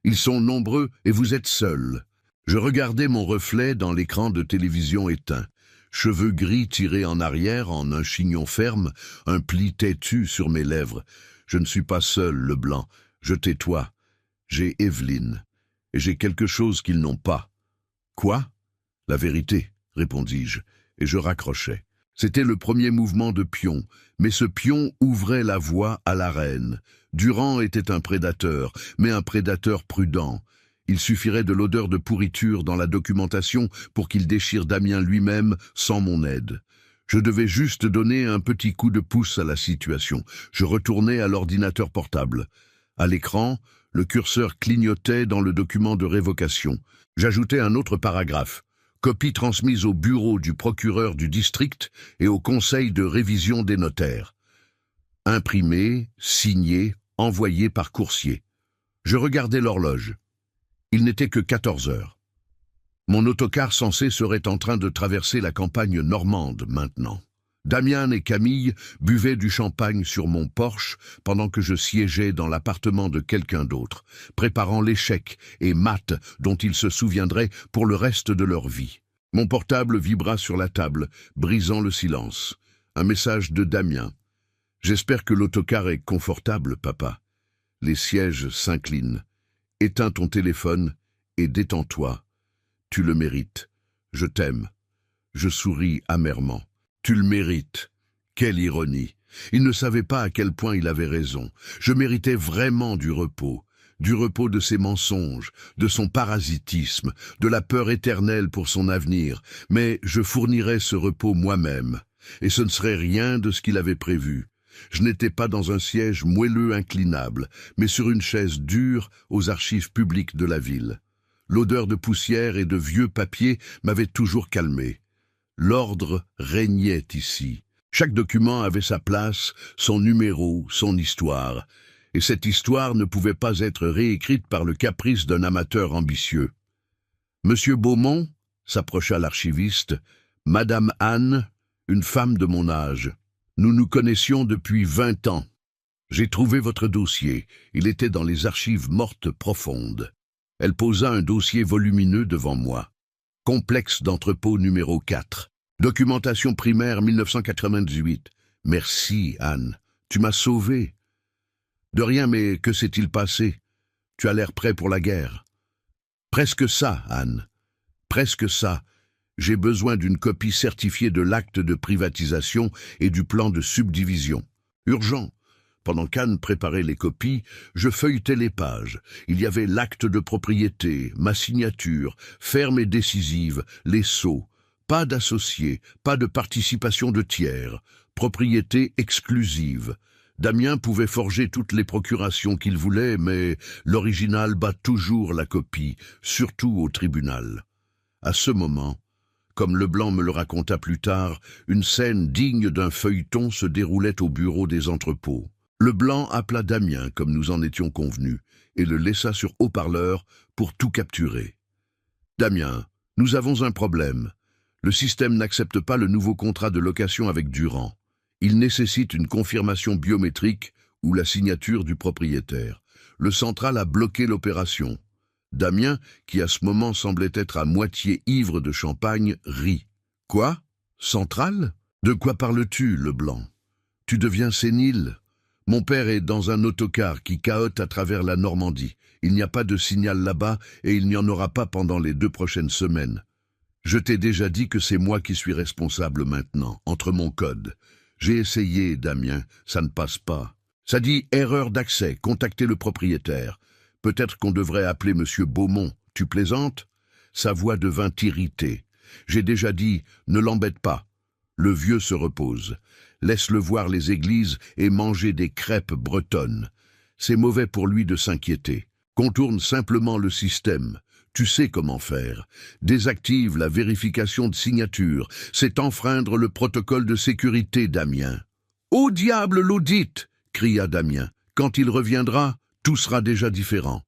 A: Ils sont nombreux et vous êtes seul. » Je regardais mon reflet dans l'écran de télévision éteint. Cheveux gris tirés en arrière en un chignon ferme, un pli têtu sur mes lèvres. Je ne suis pas seul, Leblanc. Je tais-toi. J'ai Evelyne. Et j'ai quelque chose qu'ils n'ont pas. Quoi? La vérité, répondis-je, et je raccrochai. C'était le premier mouvement de pion, mais ce pion ouvrait la voie à la reine. Durand était un prédateur, mais un prédateur prudent. Il suffirait de l'odeur de pourriture dans la documentation pour qu'il déchire Damien lui-même sans mon aide. Je devais juste donner un petit coup de pouce à la situation. Je retournai à l'ordinateur portable. À l'écran, le curseur clignotait dans le document de révocation. J'ajoutais un autre paragraphe. Copie transmise au bureau du procureur du district et au conseil de révision des notaires. Imprimé, signé, envoyé par coursier. Je regardais l'horloge. Il n'était que 14 heures. Mon autocar censé serait en train de traverser la campagne normande maintenant. Damian et Camille buvaient du champagne sur mon Porsche pendant que je siégeais dans l'appartement de quelqu'un d'autre, préparant l'échec et maths dont ils se souviendraient pour le reste de leur vie. Mon portable vibra sur la table, brisant le silence. Un message de Damien. « J'espère que l'autocar est confortable, papa. Les sièges s'inclinent. Éteins ton téléphone et détends-toi. Tu le mérites. Je t'aime. » Je souris amèrement. Tu le mérites. Quelle ironie. Il ne savait pas à quel point il avait raison. Je méritais vraiment du repos de ses mensonges, de son parasitisme, de la peur éternelle pour son avenir, mais je fournirais ce repos moi-même, et ce ne serait rien de ce qu'il avait prévu. Je n'étais pas dans un siège moelleux inclinable, mais sur une chaise dure aux archives publiques de la ville. L'odeur de poussière et de vieux papier m'avait toujours calmé. L'ordre régnait ici. Chaque document avait sa place, son numéro, son histoire. Et cette histoire ne pouvait pas être réécrite par le caprice d'un amateur ambitieux. « Monsieur Beaumont » s'approcha l'archiviste, « Madame Anne, une femme de mon âge. Nous nous connaissions depuis 20 ans. J'ai trouvé votre dossier. Il était dans les archives mortes profondes. » Elle posa un dossier volumineux devant moi. Complexe d'entrepôt numéro 4. Documentation primaire 1998. Merci, Anne. Tu m'as sauvé. De rien, mais que s'est-il passé? Tu as l'air prêt pour la guerre. Presque ça, Anne. Presque ça. J'ai besoin d'une copie certifiée de l'acte de privatisation et du plan de subdivision. Urgent. Pendant qu'Anne préparait les copies, je feuilletais les pages. Il y avait l'acte de propriété, ma signature, ferme et décisive, les sceaux. Pas d'associés, pas de participation de tiers. Propriété exclusive. Damien pouvait forger toutes les procurations qu'il voulait, mais l'original bat toujours la copie, surtout au tribunal. À ce moment, comme Leblanc me le raconta plus tard, une scène digne d'un feuilleton se déroulait au bureau des entrepôts. Leblanc appela Damien, comme nous en étions convenus, et le laissa sur haut-parleur pour tout capturer. « Damien, nous avons un problème. Le système n'accepte pas le nouveau contrat de location avec Durand. Il nécessite une confirmation biométrique ou la signature du propriétaire. Le central a bloqué l'opération. » Damien, qui à ce moment semblait être à moitié ivre de champagne, rit. « Quoi? Central? De quoi parles-tu, Leblanc? Tu deviens sénile? Mon père est dans un autocar qui cahote à travers la Normandie. Il n'y a pas de signal là-bas et il n'y en aura pas pendant les 2 prochaines semaines. Je t'ai déjà dit que c'est moi qui suis responsable maintenant, entre mon code. J'ai essayé, Damien, ça ne passe pas. Ça dit erreur d'accès, contactez le propriétaire. Peut-être qu'on devrait appeler Monsieur Beaumont. Tu plaisantes? » Sa voix devint irritée. J'ai déjà dit, ne l'embête pas. Le vieux se repose. Laisse-le voir les églises et manger des crêpes bretonnes. C'est mauvais pour lui de s'inquiéter. Contourne simplement le système. Tu sais comment faire. Désactive la vérification de signature. C'est enfreindre le protocole de sécurité, Damien. « Au diable l'audit !» cria Damien. « Quand il reviendra, tout sera déjà différent.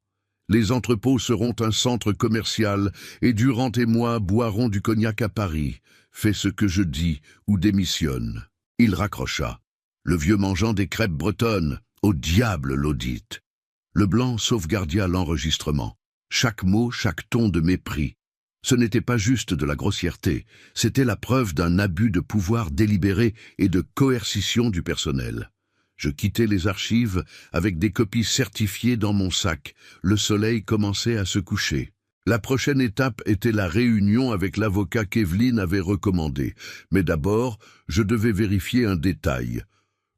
A: Les entrepôts seront un centre commercial et Durand et moi boirons du cognac à Paris. Fais ce que je dis ou démissionne. » Il raccrocha. Le vieux mangeant des crêpes bretonnes. Au diable l'audit. Leblanc sauvegardia l'enregistrement. Chaque mot, chaque ton de mépris. Ce n'était pas juste de la grossièreté, c'était la preuve d'un abus de pouvoir délibéré et de coercition du personnel. Je quittai les archives avec des copies certifiées dans mon sac. Le soleil commençait à se coucher. La prochaine étape était la réunion avec l'avocat qu'Evelyne avait recommandé. Mais d'abord, je devais vérifier un détail.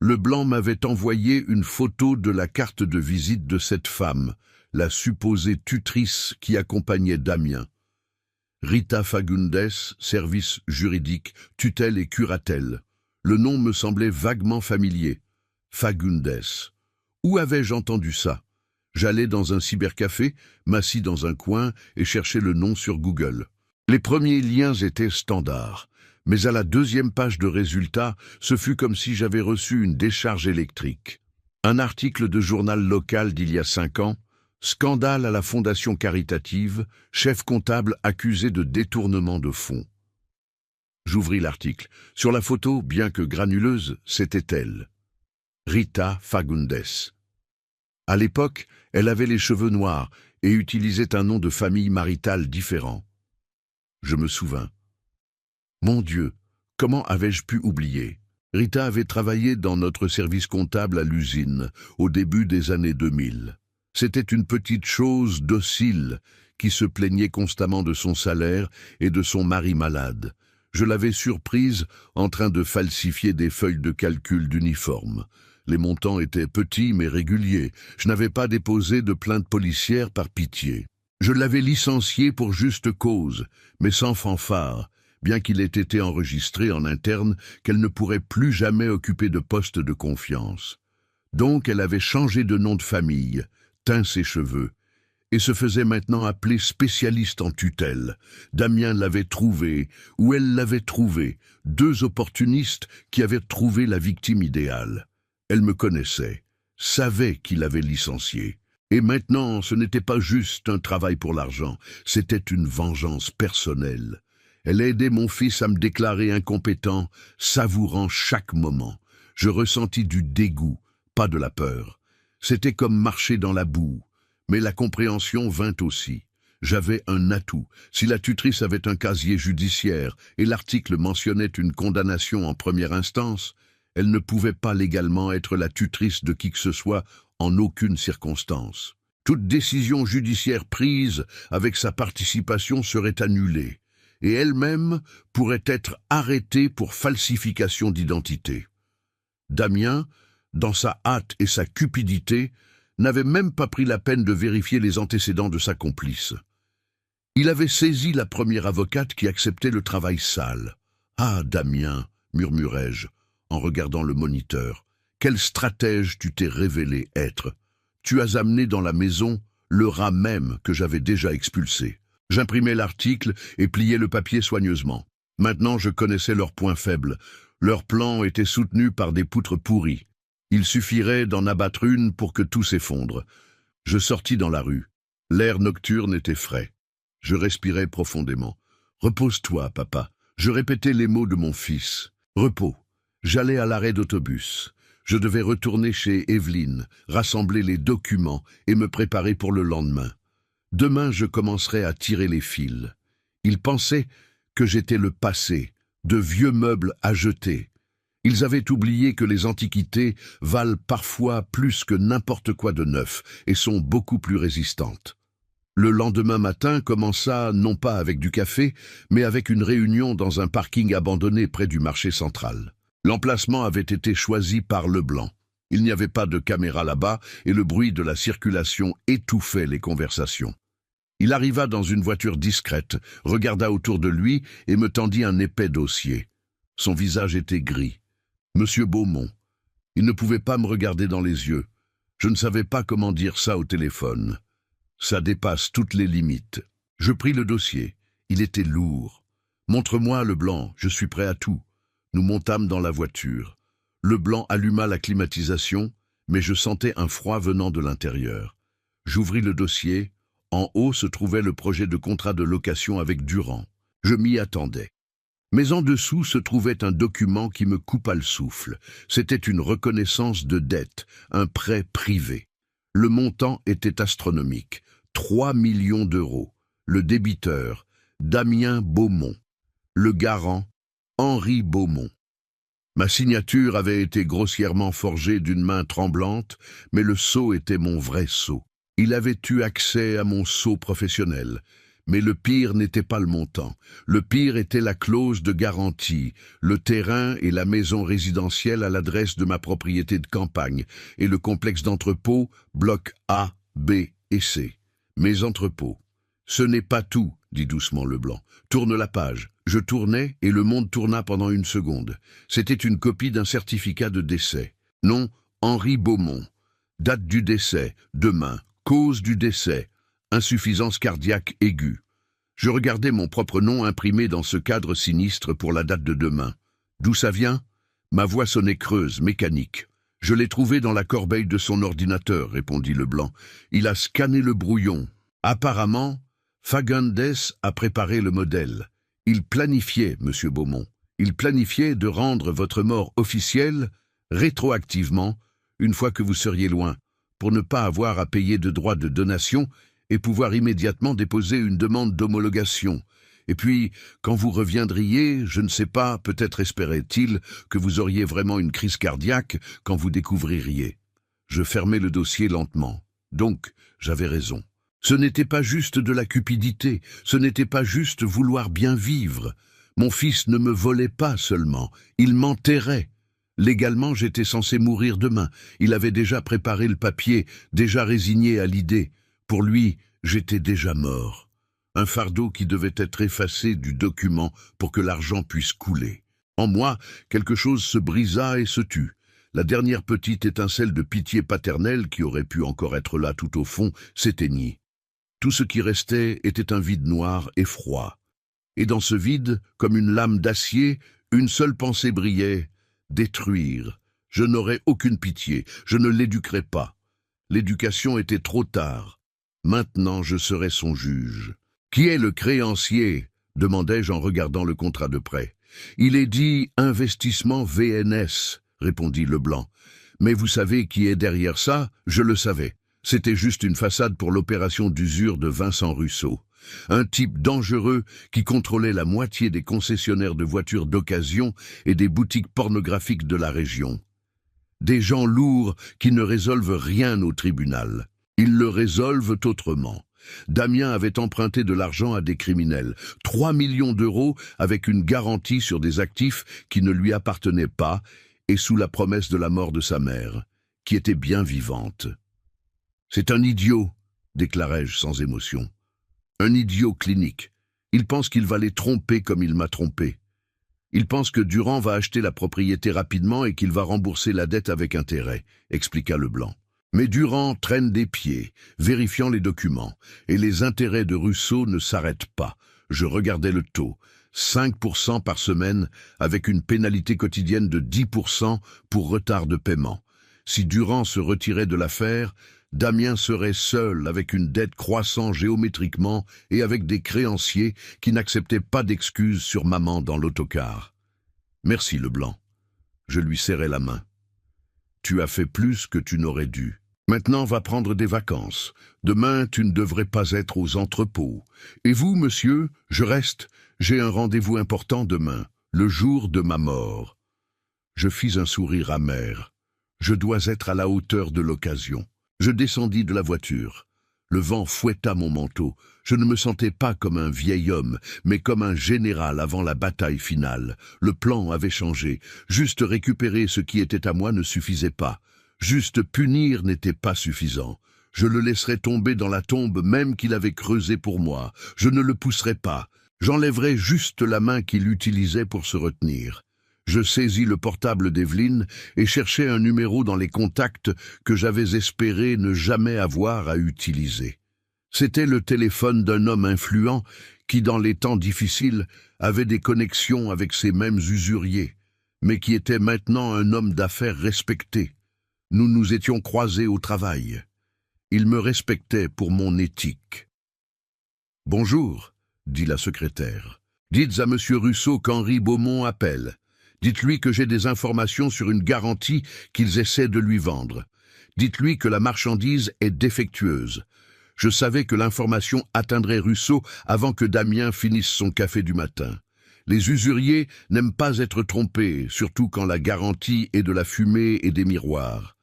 A: Leblanc m'avait envoyé une photo de la carte de visite de cette femme, la supposée tutrice qui accompagnait Damien. Rita Fagundes, service juridique, tutelle et curatelle. Le nom me semblait vaguement familier. Fagundes. Où avais-je entendu ça? J'allais dans un cybercafé, m'assis dans un coin et cherchais le nom sur Google. Les premiers liens étaient standards, mais à la 2e page de résultats, ce fut comme si j'avais reçu une décharge électrique. Un article de journal local d'il y a 5 ans, scandale à la fondation caritative, chef comptable accusé de détournement de fonds. J'ouvris l'article. Sur la photo, bien que granuleuse, c'était elle. Rita Fagundes. À l'époque, elle avait les cheveux noirs et utilisait un nom de famille marital différent. Je me souvins. Mon Dieu, comment avais-je pu oublier? Rita avait travaillé dans notre service comptable à l'usine, au début des années 2000. C'était une petite chose docile qui se plaignait constamment de son salaire et de son mari malade. Je l'avais surprise en train de falsifier des feuilles de calcul d'uniforme. Les montants étaient petits mais réguliers. Je n'avais pas déposé de plainte policière par pitié. Je l'avais licenciée pour juste cause, mais sans fanfare, bien qu'il ait été enregistré en interne qu'elle ne pourrait plus jamais occuper de poste de confiance. Donc elle avait changé de nom de famille, teint ses cheveux, et se faisait maintenant appeler spécialiste en tutelle. Damien l'avait trouvée, ou elle l'avait trouvée, 2 opportunistes qui avaient trouvé la victime idéale. Elle me connaissait, savait qu'il avait licencié. Et maintenant, ce n'était pas juste un travail pour l'argent, c'était une vengeance personnelle. Elle aidait mon fils à me déclarer incompétent, savourant chaque moment. Je ressentis du dégoût, pas de la peur. C'était comme marcher dans la boue. Mais la compréhension vint aussi. J'avais un atout. Si la tutrice avait un casier judiciaire et l'article mentionnait une condamnation en première instance, elle ne pouvait pas légalement être la tutrice de qui que ce soit en aucune circonstance. Toute décision judiciaire prise avec sa participation serait annulée, et elle-même pourrait être arrêtée pour falsification d'identité. Damien, dans sa hâte et sa cupidité, n'avait même pas pris la peine de vérifier les antécédents de sa complice. Il avait saisi la première avocate qui acceptait le travail sale. « Ah, Damien, murmurai-je, en regardant le moniteur, quel stratège tu t'es révélé être. Tu as amené dans la maison le rat même que j'avais déjà expulsé. J'imprimais l'article et pliais le papier soigneusement. Maintenant, je connaissais leurs points faibles. Leur plan était soutenu par des poutres pourries. Il suffirait d'en abattre une pour que tout s'effondre. Je sortis dans la rue. L'air nocturne était frais. Je respirais profondément. « Repose-toi, papa. » Je répétais les mots de mon fils. Repos. J'allais à l'arrêt d'autobus. Je devais retourner chez Evelyne, rassembler les documents et me préparer pour le lendemain. Demain, je commencerai à tirer les fils. Ils pensaient que j'étais le passé, de vieux meubles à jeter. Ils avaient oublié que les antiquités valent parfois plus que n'importe quoi de neuf et sont beaucoup plus résistantes. Le lendemain matin commença non pas avec du café, mais avec une réunion dans un parking abandonné près du marché central. L'emplacement avait été choisi par Leblanc. Il n'y avait pas de caméra là-bas et le bruit de la circulation étouffait les conversations. Il arriva dans une voiture discrète, regarda autour de lui et me tendit un épais dossier. Son visage était gris. Monsieur Beaumont. Il ne pouvait pas me regarder dans les yeux. Je ne savais pas comment dire ça au téléphone. Ça dépasse toutes les limites. Je pris le dossier. Il était lourd. « Montre-moi, Leblanc, je suis prêt à tout. » Nous montâmes dans la voiture. Leblanc alluma la climatisation, mais je sentais un froid venant de l'intérieur. J'ouvris le dossier. En haut se trouvait le projet de contrat de location avec Durand. Je m'y attendais. Mais en dessous se trouvait un document qui me coupa le souffle. C'était une reconnaissance de dette, un prêt privé. Le montant était astronomique, 3 millions d'euros. Le débiteur, Damien Beaumont. Le garant, Henri Beaumont. Ma signature avait été grossièrement forgée d'une main tremblante, mais le sceau était mon vrai sceau. Il avait eu accès à mon sceau professionnel. Mais le pire n'était pas le montant. Le pire était la clause de garantie, le terrain et la maison résidentielle à l'adresse de ma propriété de campagne, et le complexe d'entrepôts, bloc A, B et C. Mes entrepôts. Ce n'est pas tout, dit doucement Leblanc. Tourne la page. Je tournai et le monde tourna pendant une seconde. C'était une copie d'un certificat de décès. Nom, Henri Beaumont. Date du décès, demain. Cause du décès. Insuffisance cardiaque aiguë. Je regardais mon propre nom imprimé dans ce cadre sinistre pour la date de demain. D'où ça vient? Ma voix sonnait creuse, mécanique. Je l'ai trouvé dans la corbeille de son ordinateur, répondit Leblanc. Il a scanné le brouillon. Apparemment, Fagundes a préparé le modèle. Il planifiait, monsieur Beaumont. Il planifiait de rendre votre mort officielle, rétroactivement, une fois que vous seriez loin, pour ne pas avoir à payer de droits de donation et pouvoir immédiatement déposer une demande d'homologation. Et puis, quand vous reviendriez, je ne sais pas, peut-être espérait-il que vous auriez vraiment une crise cardiaque quand vous découvririez. Je fermai le dossier lentement. Donc, j'avais raison. Ce n'était pas juste de la cupidité, ce n'était pas juste vouloir bien vivre. Mon fils ne me volait pas seulement, il m'enterrait. Légalement, j'étais censé mourir demain. Il avait déjà préparé le papier, déjà résigné à l'idée. Pour lui, j'étais déjà mort. Un fardeau qui devait être effacé du document pour que l'argent puisse couler. En moi, quelque chose se brisa et se tut. La dernière petite étincelle de pitié paternelle, qui aurait pu encore être là tout au fond, s'éteignit. Tout ce qui restait était un vide noir et froid. Et dans ce vide, comme une lame d'acier, une seule pensée brillait, détruire. Je n'aurais aucune pitié, je ne l'éduquerais pas. L'éducation était trop tard. Maintenant, je serais son juge. Qui est le créancier? Demandai-je en regardant le contrat de prêt. Il est dit investissement VNS, répondit Leblanc. Mais vous savez qui est derrière ça? Je le savais. C'était juste une façade pour l'opération d'usure de Vincent Russo. Un type dangereux qui contrôlait la moitié des concessionnaires de voitures d'occasion et des boutiques pornographiques de la région. Des gens lourds qui ne résolvent rien au tribunal. Ils le résolvent autrement. Damien avait emprunté de l'argent à des criminels, 3 millions d'euros avec une garantie sur des actifs qui ne lui appartenaient pas et sous la promesse de la mort de sa mère, qui était bien vivante. « C'est un idiot », déclarai-je sans émotion. « Un idiot clinique. Il pense qu'il va les tromper comme il m'a trompé. Il pense que Durand va acheter la propriété rapidement et qu'il va rembourser la dette avec intérêt, expliqua Leblanc. Mais Durand traîne des pieds, vérifiant les documents, et les intérêts de Russo ne s'arrêtent pas. Je regardais le taux, 5% par semaine, avec une pénalité quotidienne de 10% pour retard de paiement. Si Durand se retirait de l'affaire, Damien serait seul avec une dette croissant géométriquement et avec des créanciers qui n'acceptaient pas d'excuses sur maman dans l'autocar. Merci Leblanc. Je lui serrai la main. Tu as fait plus que tu n'aurais dû. Maintenant va prendre des vacances. Demain tu ne devrais pas être aux entrepôts. Et vous, monsieur, je reste. J'ai un rendez-vous important demain, le jour de ma mort. Je fis un sourire amer. Je dois être à la hauteur de l'occasion. Je descendis de la voiture. Le vent fouetta mon manteau. Je ne me sentais pas comme un vieil homme, mais comme un général avant la bataille finale. Le plan avait changé. Juste récupérer ce qui était à moi ne suffisait pas. Juste punir n'était pas suffisant. Je le laisserais tomber dans la tombe même qu'il avait creusée pour moi. Je ne le pousserais pas. J'enlèverais juste la main qu'il utilisait pour se retenir. Je saisis le portable d'Evelyne et cherchai un numéro dans les contacts que j'avais espéré ne jamais avoir à utiliser. C'était le téléphone d'un homme influent qui, dans les temps difficiles, avait des connexions avec ces mêmes usuriers, mais qui était maintenant un homme d'affaires respecté. Nous nous étions croisés au travail. Il me respectait pour mon éthique. « Bonjour », dit la secrétaire. « Dites à Monsieur Russo qu'Henri Beaumont appelle. Dites-lui que j'ai des informations sur une garantie qu'ils essaient de lui vendre. Dites-lui que la marchandise est défectueuse. Je savais que l'information atteindrait Russo avant que Damien finisse son café du matin. Les usuriers n'aiment pas être trompés, surtout quand la garantie est de la fumée et des miroirs.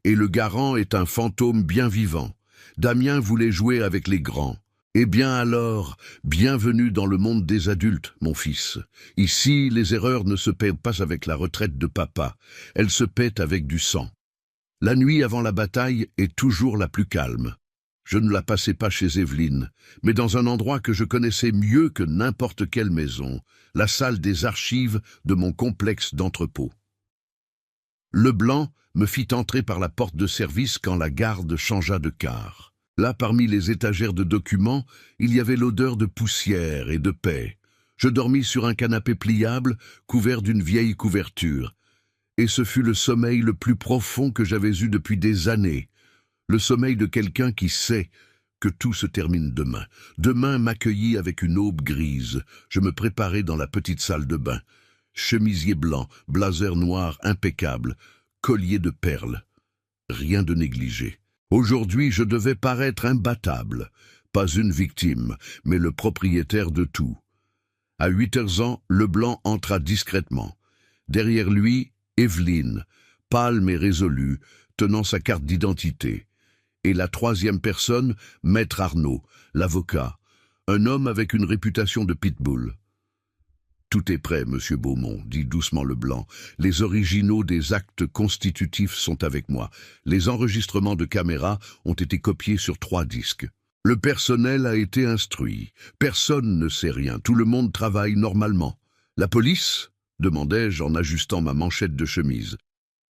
A: Et le garant est un fantôme bien vivant. Damien voulait jouer avec les grands. Eh bien alors, bienvenue dans le monde des adultes, mon fils. Ici, les erreurs ne se paient pas avec la retraite de papa, elles se paient avec du sang. La nuit avant la bataille est toujours la plus calme. Je ne la passais pas chez Evelyne, mais dans un endroit que je connaissais mieux que n'importe quelle maison, la salle des archives de mon complexe d'entrepôt. Leblanc me fit entrer par la porte de service quand la garde changea de car. Là, parmi les étagères de documents, il y avait l'odeur de poussière et de paix. Je dormis sur un canapé pliable, couvert d'une vieille couverture. Et ce fut le sommeil le plus profond que j'avais eu depuis des années. Le sommeil de quelqu'un qui sait que tout se termine demain. Demain m'accueillit avec une aube grise. Je me préparai dans la petite salle de bain. Chemisier blanc, blazer noir impeccable, collier de perles. Rien de négligé. Aujourd'hui, je devais paraître imbattable, pas une victime, mais le propriétaire de tout. À 8h, Leblanc entra discrètement. Derrière lui, Evelyne, pâle mais résolue, tenant sa carte d'identité. Et la troisième personne, Maître Arnaud, l'avocat, un homme avec une réputation de pitbull. « Tout est prêt, monsieur Beaumont, dit doucement Leblanc. Les originaux des actes constitutifs sont avec moi. Les enregistrements de caméra ont été copiés sur 3 disques. Le personnel a été instruit. Personne ne sait rien. Tout le monde travaille normalement. La police ? Demandai-je en ajustant ma manchette de chemise.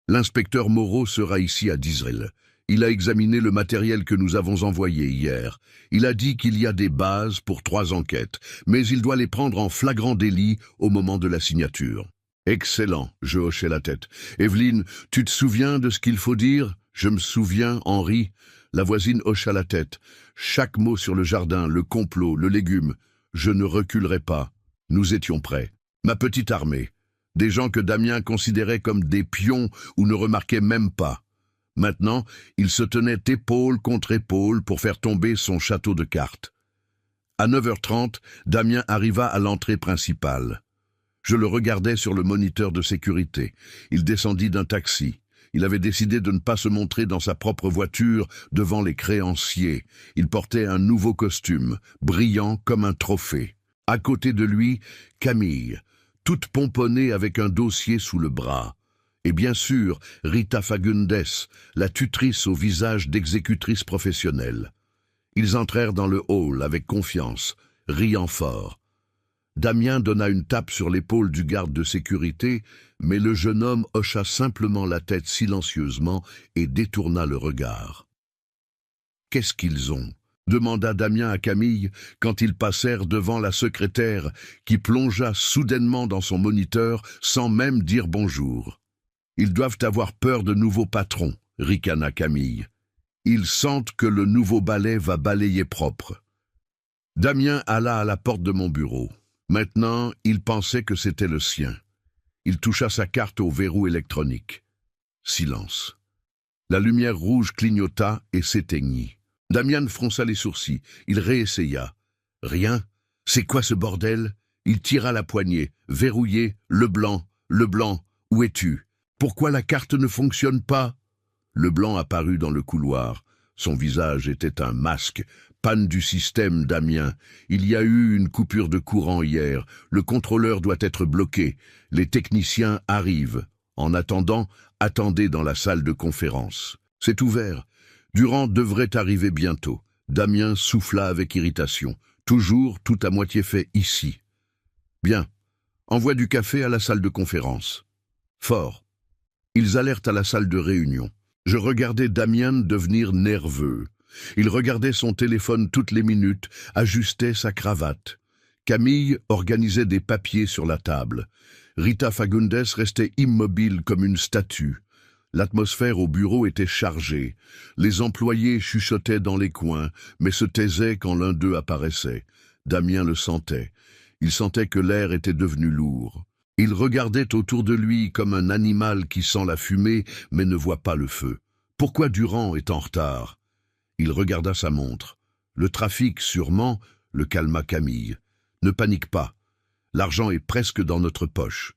A: L'inspecteur Moreau sera ici à 10h. Il a examiné le matériel que nous avons envoyé hier. Il a dit qu'il y a des bases pour 3 enquêtes, mais il doit les prendre en flagrant délit au moment de la signature. Excellent, je hochai la tête. Evelyne, tu te souviens de ce qu'il faut dire ? Je me souviens, Henri. La voisine hocha la tête. Chaque mot sur le jardin, le complot, le légume. Je ne reculerai pas. Nous étions prêts. Ma petite armée. Des gens que Damien considérait comme des pions ou ne remarquait même pas. Maintenant, il se tenait épaule contre épaule pour faire tomber son château de cartes. À 9h30, Damien arriva à l'entrée principale. Je le regardais sur le moniteur de sécurité. Il descendit d'un taxi. Il avait décidé de ne pas se montrer dans sa propre voiture devant les créanciers. Il portait un nouveau costume, brillant comme un trophée. À côté de lui, Camille, toute pomponnée avec un dossier sous le bras. Et bien sûr, Rita Fagundes, la tutrice au visage d'exécutrice professionnelle. Ils entrèrent dans le hall avec confiance, riant fort. Damien donna une tape sur l'épaule du garde de sécurité, mais le jeune homme hocha simplement la tête silencieusement et détourna le regard. « Qu'est-ce qu'ils ont ?» demanda Damien à Camille quand ils passèrent devant la secrétaire qui plongea soudainement dans son moniteur sans même dire bonjour. « Ils doivent avoir peur de nouveaux patrons, » ricana Camille. « Ils sentent que le nouveau balai va balayer propre. » Damien alla à la porte de mon bureau. Maintenant, il pensait que c'était le sien. Il toucha sa carte au verrou électronique. Silence. La lumière rouge clignota et s'éteignit. Damien fronça les sourcils. Il réessaya. Rien. C'est quoi ce bordel? Il tira la poignée. Verrouillé. Le blanc. Où es-tu? Pourquoi la carte ne fonctionne pas? Le blanc apparut dans le couloir. Son visage était un masque. Panne du système, Damien. Il y a eu une coupure de courant hier. Le contrôleur doit être bloqué. Les techniciens arrivent. En attendant, attendez dans la salle de conférence. C'est ouvert. Durand devrait arriver bientôt. Damien souffla avec irritation. Toujours tout à moitié fait ici. Bien. Envoie du café à la salle de conférence. Fort. Ils allèrent à la salle de réunion. Je regardais Damien devenir nerveux. Il regardait son téléphone toutes les minutes, ajustait sa cravate. Camille organisait des papiers sur la table. Rita Fagundes restait immobile comme une statue. L'atmosphère au bureau était chargée. Les employés chuchotaient dans les coins, mais se taisaient quand l'un d'eux apparaissait. Damien le sentait. Il sentait que l'air était devenu lourd. Il regardait autour de lui comme un animal qui sent la fumée, mais ne voit pas le feu. Pourquoi Durand est en retard? Il regarda sa montre. Le trafic, sûrement, le calma Camille. Ne panique pas. L'argent est presque dans notre poche.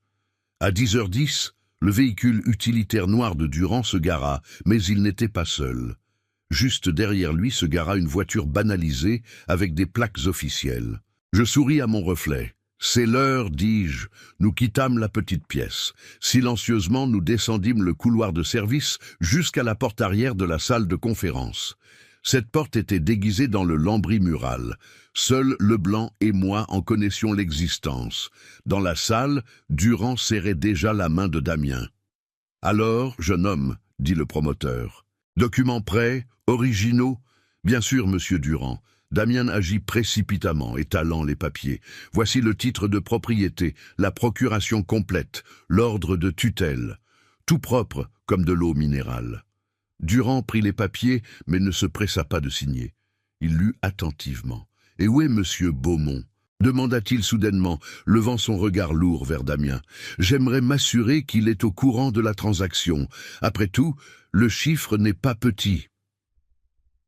A: À 10h10, le véhicule utilitaire noir de Durand se gara, mais il n'était pas seul. Juste derrière lui se gara une voiture banalisée avec des plaques officielles. Je souris à mon reflet. C'est l'heure, dis-je. Nous quittâmes la petite pièce. Silencieusement, nous descendîmes le couloir de service jusqu'à la porte arrière de la salle de conférence. Cette porte était déguisée dans le lambris mural. Seul Leblanc et moi en connaissions l'existence. Dans la salle, Durand serrait déjà la main de Damien. « Alors, jeune homme, » dit le promoteur. « Documents prêts, originaux ?»« Bien sûr, monsieur Durand. » Damien agit précipitamment, étalant les papiers. « Voici le titre de propriété, la procuration complète, l'ordre de tutelle. Tout propre comme de l'eau minérale. » Durand prit les papiers, mais ne se pressa pas de signer. Il lut attentivement. « Et où est monsieur Beaumont ?» demanda-t-il soudainement, levant son regard lourd vers Damien. « J'aimerais m'assurer qu'il est au courant de la transaction. Après tout, le chiffre n'est pas petit. »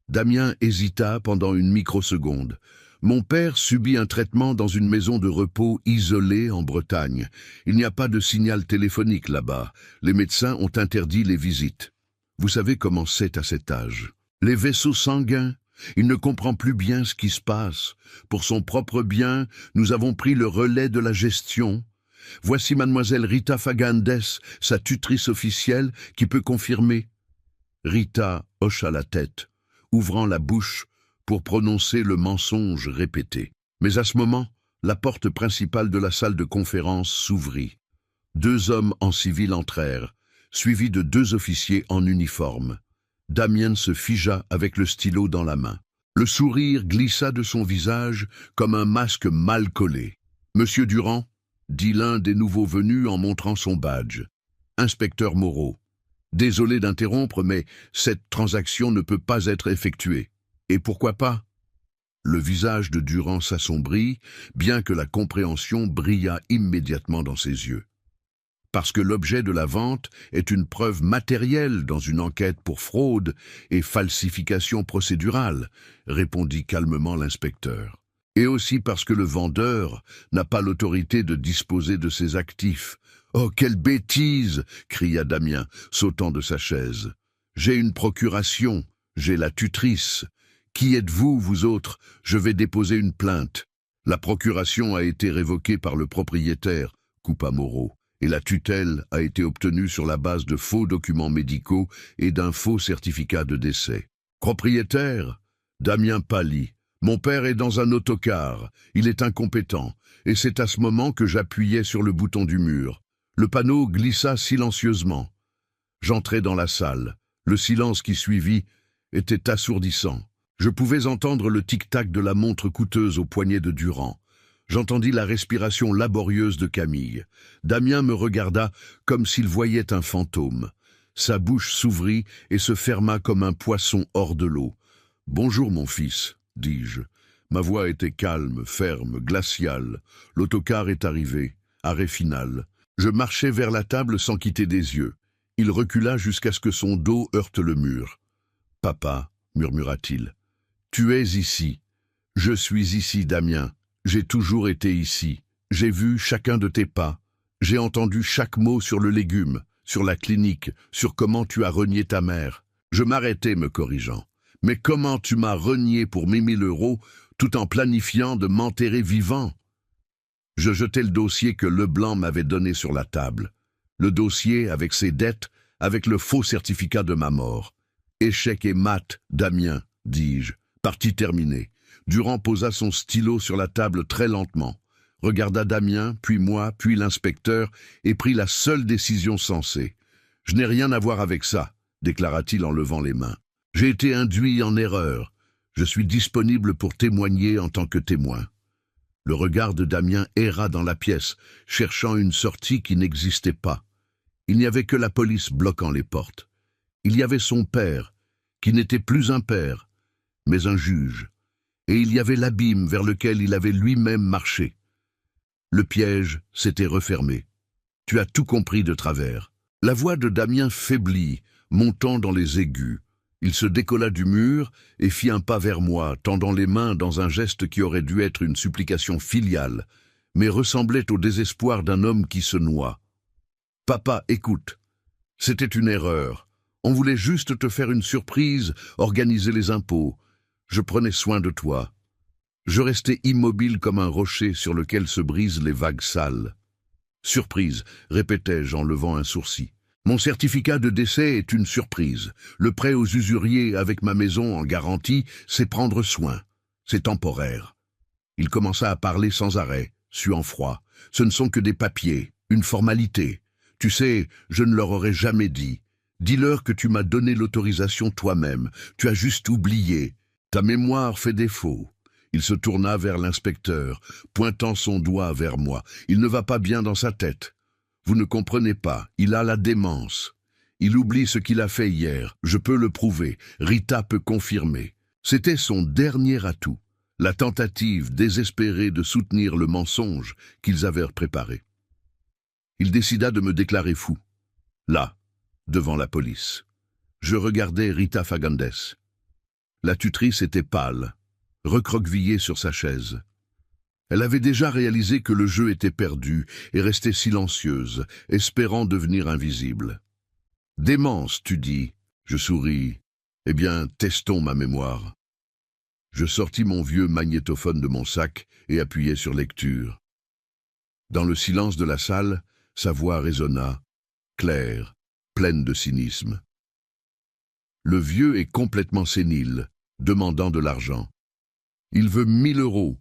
A: Damien hésita pendant une microseconde. « Mon père subit un traitement dans une maison de repos isolée en Bretagne. Il n'y a pas de signal téléphonique là-bas. Les médecins ont interdit les visites. Vous savez comment c'est à cet âge. Les vaisseaux sanguins, il ne comprend plus bien ce qui se passe. Pour son propre bien, nous avons pris le relais de la gestion. Voici mademoiselle Rita Fagundes, sa tutrice officielle, qui peut confirmer. » Rita hocha la tête, ouvrant la bouche pour prononcer le mensonge répété. Mais à ce moment, la porte principale de la salle de conférence s'ouvrit. 2 hommes en civil entrèrent, suivis de 2 officiers en uniforme. Damien se figea avec le stylo dans la main. Le sourire glissa de son visage comme un masque mal collé. « Monsieur Durand » dit l'un des nouveaux venus en montrant son badge. « Inspecteur Moreau. Désolé d'interrompre, mais cette transaction ne peut pas être effectuée. Et pourquoi pas ?» Le visage de Durand s'assombrit, bien que la compréhension brilla immédiatement dans ses yeux. Parce que l'objet de la vente est une preuve matérielle dans une enquête pour fraude et falsification procédurale, répondit calmement l'inspecteur. Et aussi parce que le vendeur n'a pas l'autorité de disposer de ses actifs. « Oh, quelle bêtise !» cria Damien, sautant de sa chaise. « J'ai une procuration, j'ai la tutrice. Qui êtes-vous, vous autres? Je vais déposer une plainte. » La procuration a été révoquée par le propriétaire, coupa Moreau. Et la tutelle a été obtenue sur la base de faux documents médicaux et d'un faux certificat de décès. « Propriétaire ?» Damien pâlit. Mon père est dans un autocar, il est incompétent, et c'est à ce moment que j'appuyais sur le bouton du mur. Le panneau glissa silencieusement. J'entrai dans la salle. Le silence qui suivit était assourdissant. Je pouvais entendre le tic-tac de la montre coûteuse au poignet de Durand. J'entendis la respiration laborieuse de Camille. Damien me regarda comme s'il voyait un fantôme. Sa bouche s'ouvrit et se ferma comme un poisson hors de l'eau. « Bonjour mon fils », dis-je. Ma voix était calme, ferme, glaciale. L'autocar est arrivé. Arrêt final. Je marchais vers la table sans quitter des yeux. Il recula jusqu'à ce que son dos heurte le mur. « Papa », murmura-t-il, « tu es ici. Je suis ici, Damien. J'ai toujours été ici. J'ai vu chacun de tes pas. J'ai entendu chaque mot sur le légume, sur la clinique, sur comment tu as renié ta mère. » Je m'arrêtais me corrigeant. « Mais comment tu m'as renié pour mes 1000 € tout en planifiant de m'enterrer vivant ?» Je jetai le dossier que Leblanc m'avait donné sur la table. Le dossier avec ses dettes, avec le faux certificat de ma mort. « Échec et mat, Damien, dis-je. Partie terminée. » Durand posa son stylo sur la table très lentement, regarda Damien, puis moi, puis l'inspecteur, et prit la seule décision sensée. « Je n'ai rien à voir avec ça, » déclara-t-il en levant les mains. « J'ai été induit en erreur. Je suis disponible pour témoigner en tant que témoin. » Le regard de Damien erra dans la pièce, cherchant une sortie qui n'existait pas. Il n'y avait que la police bloquant les portes. Il y avait son père, qui n'était plus un père, mais un juge. Et il y avait l'abîme vers lequel il avait lui-même marché. Le piège s'était refermé. Tu as tout compris de travers. La voix de Damien faiblit, montant dans les aigus. Il se décolla du mur et fit un pas vers moi, tendant les mains dans un geste qui aurait dû être une supplication filiale, mais ressemblait au désespoir d'un homme qui se noie. « Papa, écoute. C'était une erreur. On voulait juste te faire une surprise, organiser les impôts. Je prenais soin de toi. Je restais immobile comme un rocher sur lequel se brisent les vagues sales. Surprise, répétai-je en levant un sourcil. Mon certificat de décès est une surprise. Le prêt aux usuriers avec ma maison en garantie, c'est prendre soin. C'est temporaire. Il commença à parler sans arrêt, suant froid. Ce ne sont que des papiers, une formalité. Tu sais, je ne leur aurais jamais dit. Dis-leur que tu m'as donné l'autorisation toi-même. Tu as juste oublié. Ta mémoire fait défaut. » Il se tourna vers l'inspecteur, pointant son doigt vers moi. « Il ne va pas bien dans sa tête. Vous ne comprenez pas, il a la démence. Il oublie ce qu'il a fait hier. Je peux le prouver. Rita peut confirmer. C'était son dernier atout, la tentative désespérée de soutenir le mensonge qu'ils avaient préparé. Il décida de me déclarer fou. Là, devant la police. Je regardais Rita Fagundes. La tutrice était pâle, recroquevillée sur sa chaise. Elle avait déjà réalisé que le jeu était perdu et restait silencieuse, espérant devenir invisible. « Démence, tu dis ?» Je souris. « Eh bien, testons ma mémoire. » Je sortis mon vieux magnétophone de mon sac et appuyai sur lecture. Dans le silence de la salle, sa voix résonna, claire, pleine de cynisme. Le vieux est complètement sénile, demandant de l'argent. Il veut 1000 €.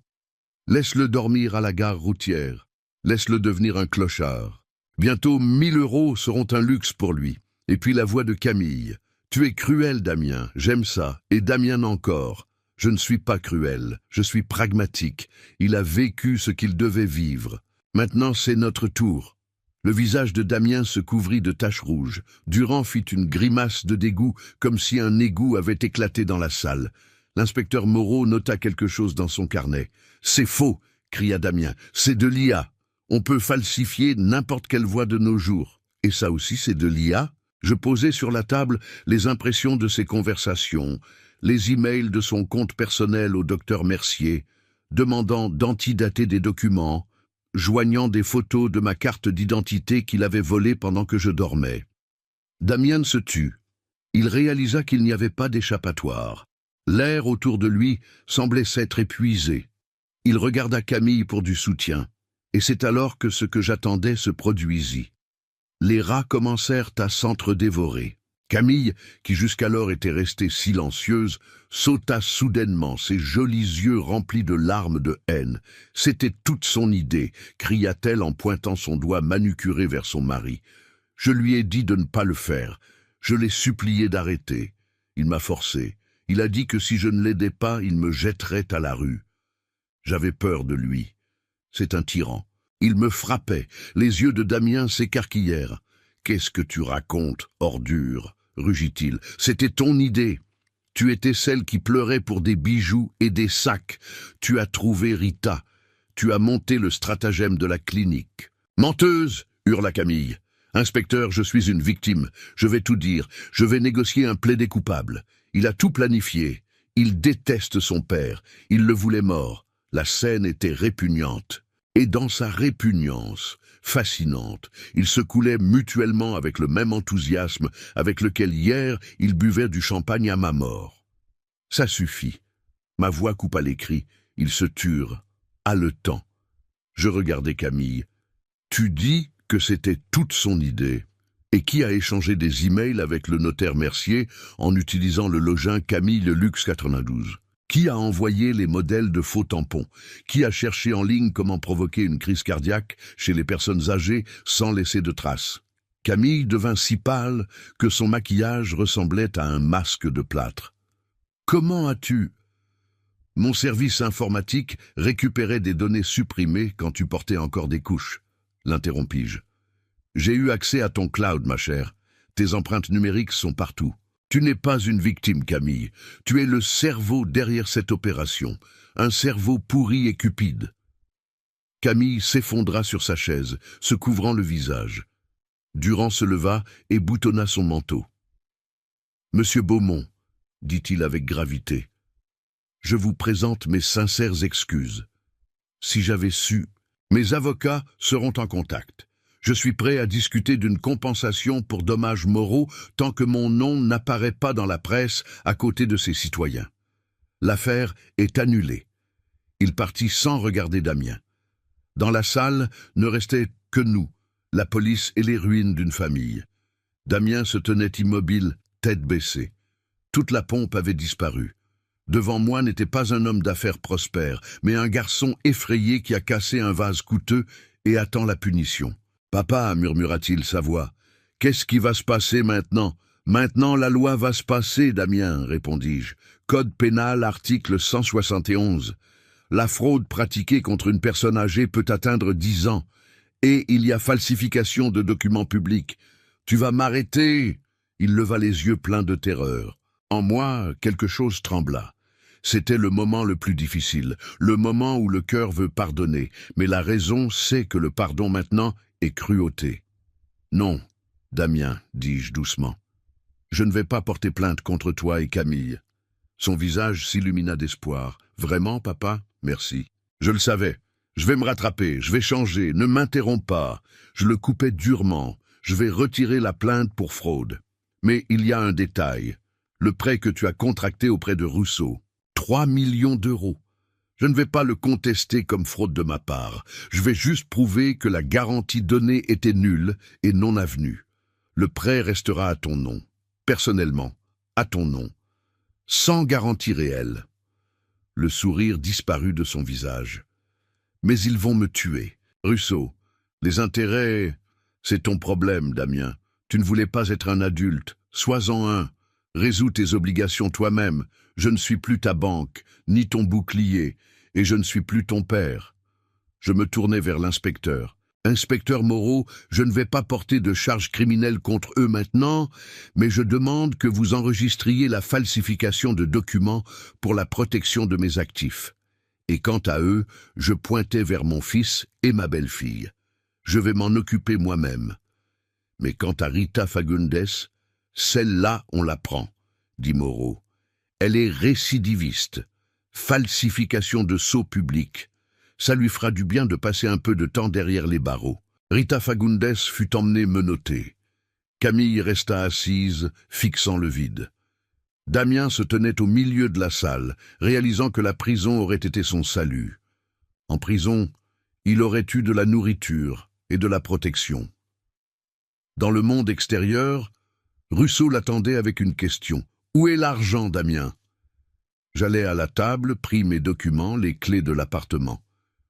A: Laisse-le dormir à la gare routière. Laisse-le devenir un clochard. Bientôt 1000 € seront un luxe pour lui. Et puis la voix de Camille. Tu es cruel, Damien, j'aime ça. Et Damien encore. Je ne suis pas cruel, je suis pragmatique. Il a vécu ce qu'il devait vivre. Maintenant c'est notre tour. Le visage de Damien se couvrit de taches rouges. Durand fit une grimace de dégoût, comme si un égout avait éclaté dans la salle. L'inspecteur Moreau nota quelque chose dans son carnet. « C'est faux !» cria Damien. « C'est de l'IA. On peut falsifier n'importe quelle voix de nos jours. Et ça aussi, c'est de l'IA ?» Je posai sur la table les impressions de ses conversations, les emails de son compte personnel au docteur Mercier, demandant d'antidater des documents, joignant des photos de ma carte d'identité qu'il avait volée pendant que je dormais. Damien se tut. Il réalisa qu'il n'y avait pas d'échappatoire. L'air autour de lui semblait s'être épuisé. Il regarda Camille pour du soutien, et c'est alors que ce que j'attendais se produisit. Les rats commencèrent à s'entre-dévorer. Camille, qui jusqu'alors était restée silencieuse, sauta soudainement, ses jolis yeux remplis de larmes de haine. C'était toute son idée, cria-t-elle en pointant son doigt manucuré vers son mari. Je lui ai dit de ne pas le faire. Je l'ai supplié d'arrêter. Il m'a forcé. Il a dit que si je ne l'aidais pas, il me jetterait à la rue. J'avais peur de lui. C'est un tyran. Il me frappait. Les yeux de Damien s'écarquillèrent. « Qu'est-ce que tu racontes, ordure ?» rugit-il. « C'était ton idée. Tu étais celle qui pleurait pour des bijoux et des sacs. Tu as trouvé Rita. Tu as monté le stratagème de la clinique. »« Menteuse !» hurla Camille. « Inspecteur, je suis une victime. Je vais tout dire. Je vais négocier un plaidé coupable. Il a tout planifié. Il déteste son père. Il le voulait mort. La scène était répugnante. Et dans sa répugnance, fascinante, ils se coulaient mutuellement avec le même enthousiasme avec lequel hier ils buvaient du champagne à ma mort. Ça suffit. Ma voix coupa les cris. Ils se turent, haletants. Je regardais Camille. Tu dis que c'était toute son idée. Et qui a échangé des emails avec le notaire Mercier en utilisant le login Camille Le Luxe 92? Qui a envoyé les modèles de faux tampons? Qui a cherché en ligne comment provoquer une crise cardiaque chez les personnes âgées sans laisser de traces? Camille devint si pâle que son maquillage ressemblait à un masque de plâtre. Comment as-tu... Mon service informatique récupérait des données supprimées quand tu portais encore des couches, l'interrompis-je. J'ai eu accès à ton cloud, ma chère. Tes empreintes numériques sont partout. Tu n'es pas une victime, Camille. Tu es le cerveau derrière cette opération. Un cerveau pourri et cupide. Camille s'effondra sur sa chaise, se couvrant le visage. Durand se leva et boutonna son manteau. « Monsieur Beaumont, dit-il avec gravité, je vous présente mes sincères excuses. Si j'avais su, mes avocats seront en contact. Je suis prêt à discuter d'une compensation pour dommages moraux tant que mon nom n'apparaît pas dans la presse à côté de ses citoyens. L'affaire est annulée. » Il partit sans regarder Damien. Dans la salle ne restait que nous, la police et les ruines d'une famille. Damien se tenait immobile, tête baissée. Toute la pompe avait disparu. Devant moi n'était pas un homme d'affaires prospère, mais un garçon effrayé qui a cassé un vase coûteux et attend la punition. « Papa, murmura-t-il sa voix, qu'est-ce qui va se passer maintenant? Maintenant la loi va se passer, Damien, répondis-je. Code pénal, article 171. La fraude pratiquée contre une personne âgée peut atteindre 10 ans. Et il y a falsification de documents publics. Tu vas m'arrêter !» Il leva les yeux pleins de terreur. En moi, quelque chose trembla. C'était le moment le plus difficile, le moment où le cœur veut pardonner, mais la raison sait que le pardon maintenant est cruauté. « Non, Damien, dis-je doucement. Je ne vais pas porter plainte contre toi et Camille. » Son visage s'illumina d'espoir. « Vraiment, papa? Merci. Je le savais. Je vais me rattraper, je vais changer, ne m'interromps pas. » Je le coupais durement. « Je vais retirer la plainte pour fraude. Mais il y a un détail. Le prêt que tu as contracté auprès de Rousseau. 3 millions d'euros. Je ne vais pas le contester comme fraude de ma part. Je vais juste prouver que la garantie donnée était nulle et non avenue. Le prêt restera à ton nom. Personnellement, à ton nom. Sans garantie réelle. » Le sourire disparut de son visage. « Mais ils vont me tuer. Rousseau, les intérêts, c'est ton problème, Damien. Tu ne voulais pas être un adulte. Sois-en un. Résous tes obligations toi-même. Je ne suis plus ta banque, ni ton bouclier, et je ne suis plus ton père. » Je me tournai vers l'inspecteur. « Inspecteur Moreau, je ne vais pas porter de charges criminelles contre eux maintenant, mais je demande que vous enregistriez la falsification de documents pour la protection de mes actifs. Et quant à eux, je pointais vers mon fils et ma belle-fille. Je vais m'en occuper moi-même. Mais quant à Rita Fagundes, celle-là, on la prend, » dit Moreau. « Elle est récidiviste. Falsification de sceaux publics. Ça lui fera du bien de passer un peu de temps derrière les barreaux. » Rita Fagundes fut emmenée menottée. Camille resta assise, fixant le vide. Damien se tenait au milieu de la salle, réalisant que la prison aurait été son salut. En prison, il aurait eu de la nourriture et de la protection. Dans le monde extérieur, Russo l'attendait avec une question. « Où est l'argent, Damien ?» J'allai à la table, pris mes documents, les clés de l'appartement.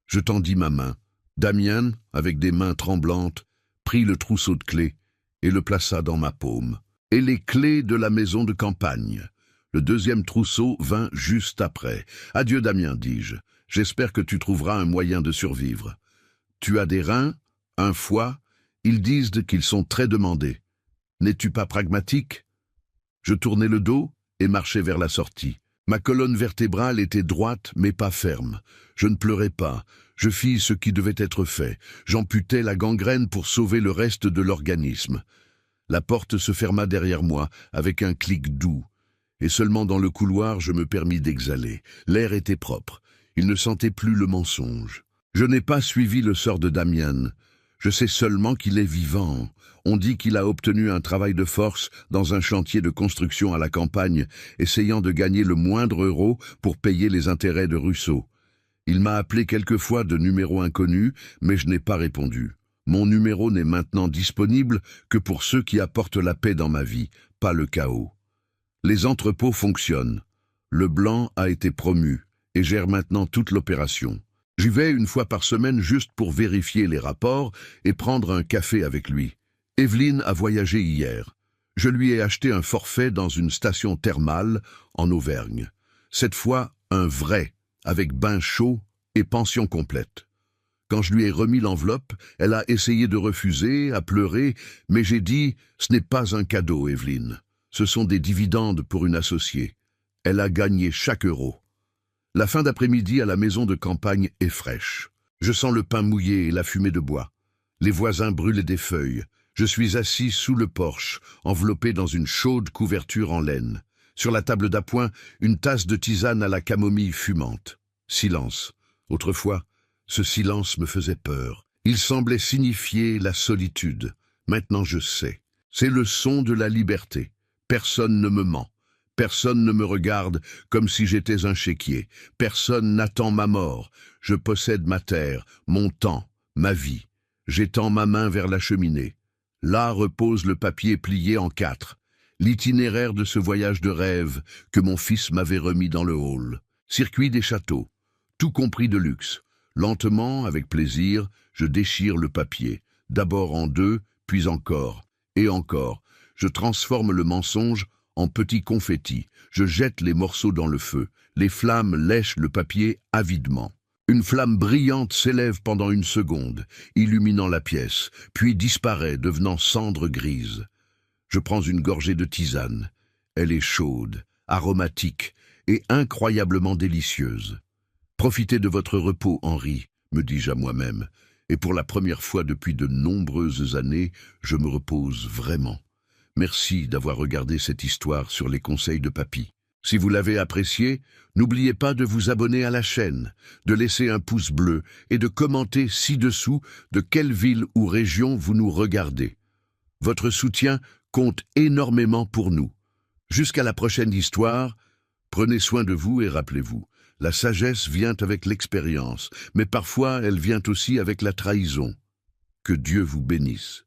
A: Je tendis ma main. Damien, avec des mains tremblantes, prit le trousseau de clés et le plaça dans ma paume. Et les clés de la maison de campagne. Le deuxième trousseau vint juste après. « Adieu, Damien, dis-je. J'espère que tu trouveras un moyen de survivre. Tu as des reins, un foie, ils disent qu'ils sont très demandés. N'es-tu pas pragmatique ?» Je tournai le dos et marchai vers la sortie. Ma colonne vertébrale était droite mais pas ferme. Je ne pleurais pas. Je fis ce qui devait être fait. J'amputai la gangrène pour sauver le reste de l'organisme. La porte se ferma derrière moi avec un clic doux. Et seulement dans le couloir, je me permis d'exhaler. L'air était propre. Il ne sentait plus le mensonge. Je n'ai pas suivi le sort de Damien. Je sais seulement qu'il est vivant. On dit qu'il a obtenu un travail de force dans un chantier de construction à la campagne, essayant de gagner le moindre euro pour payer les intérêts de Russo. Il m'a appelé quelquefois de numéro inconnu, mais je n'ai pas répondu. Mon numéro n'est maintenant disponible que pour ceux qui apportent la paix dans ma vie, pas le chaos. Les entrepôts fonctionnent. Le blanc a été promu et gère maintenant toute l'opération. J'y vais une fois par semaine juste pour vérifier les rapports et prendre un café avec lui. Evelyne a voyagé hier. Je lui ai acheté un forfait dans une station thermale en Auvergne. Cette fois, un vrai, avec bain chaud et pension complète. Quand je lui ai remis l'enveloppe, elle a essayé de refuser, a pleuré, mais j'ai dit « Ce n'est pas un cadeau, Evelyne. Ce sont des dividendes pour une associée. » Elle a gagné chaque euro. La fin d'après-midi à la maison de campagne est fraîche. Je sens le pain mouillé et la fumée de bois. Les voisins brûlent des feuilles. Je suis assis sous le porche, enveloppé dans une chaude couverture en laine. Sur la table d'appoint, une tasse de tisane à la camomille fumante. Silence. Autrefois, ce silence me faisait peur. Il semblait signifier la solitude. Maintenant je sais. C'est le son de la liberté. Personne ne me ment. Personne ne me regarde comme si j'étais un chéquier. Personne n'attend ma mort. Je possède ma terre, mon temps, ma vie. J'étends ma main vers la cheminée. Là repose le papier plié en 4. L'itinéraire de ce voyage de rêve que mon fils m'avait remis dans le hall. Circuit des châteaux. Tout compris de luxe. Lentement, avec plaisir, je déchire le papier. D'abord en 2, puis encore. Et encore. Je transforme le mensonge en petits confettis. Je jette les morceaux dans le feu. Les flammes lèchent le papier avidement. Une flamme brillante s'élève pendant une seconde, illuminant la pièce, puis disparaît, devenant cendre grise. Je prends une gorgée de tisane. Elle est chaude, aromatique et incroyablement délicieuse. « Profitez de votre repos, Henri », me dis-je à moi-même, et pour la première fois depuis de nombreuses années, je me repose vraiment. Merci d'avoir regardé cette histoire sur les conseils de Papy. Si vous l'avez apprécié, n'oubliez pas de vous abonner à la chaîne, de laisser un pouce bleu et de commenter ci-dessous de quelle ville ou région vous nous regardez. Votre soutien compte énormément pour nous. Jusqu'à la prochaine histoire, prenez soin de vous et rappelez-vous, la sagesse vient avec l'expérience, mais parfois elle vient aussi avec la trahison. Que Dieu vous bénisse.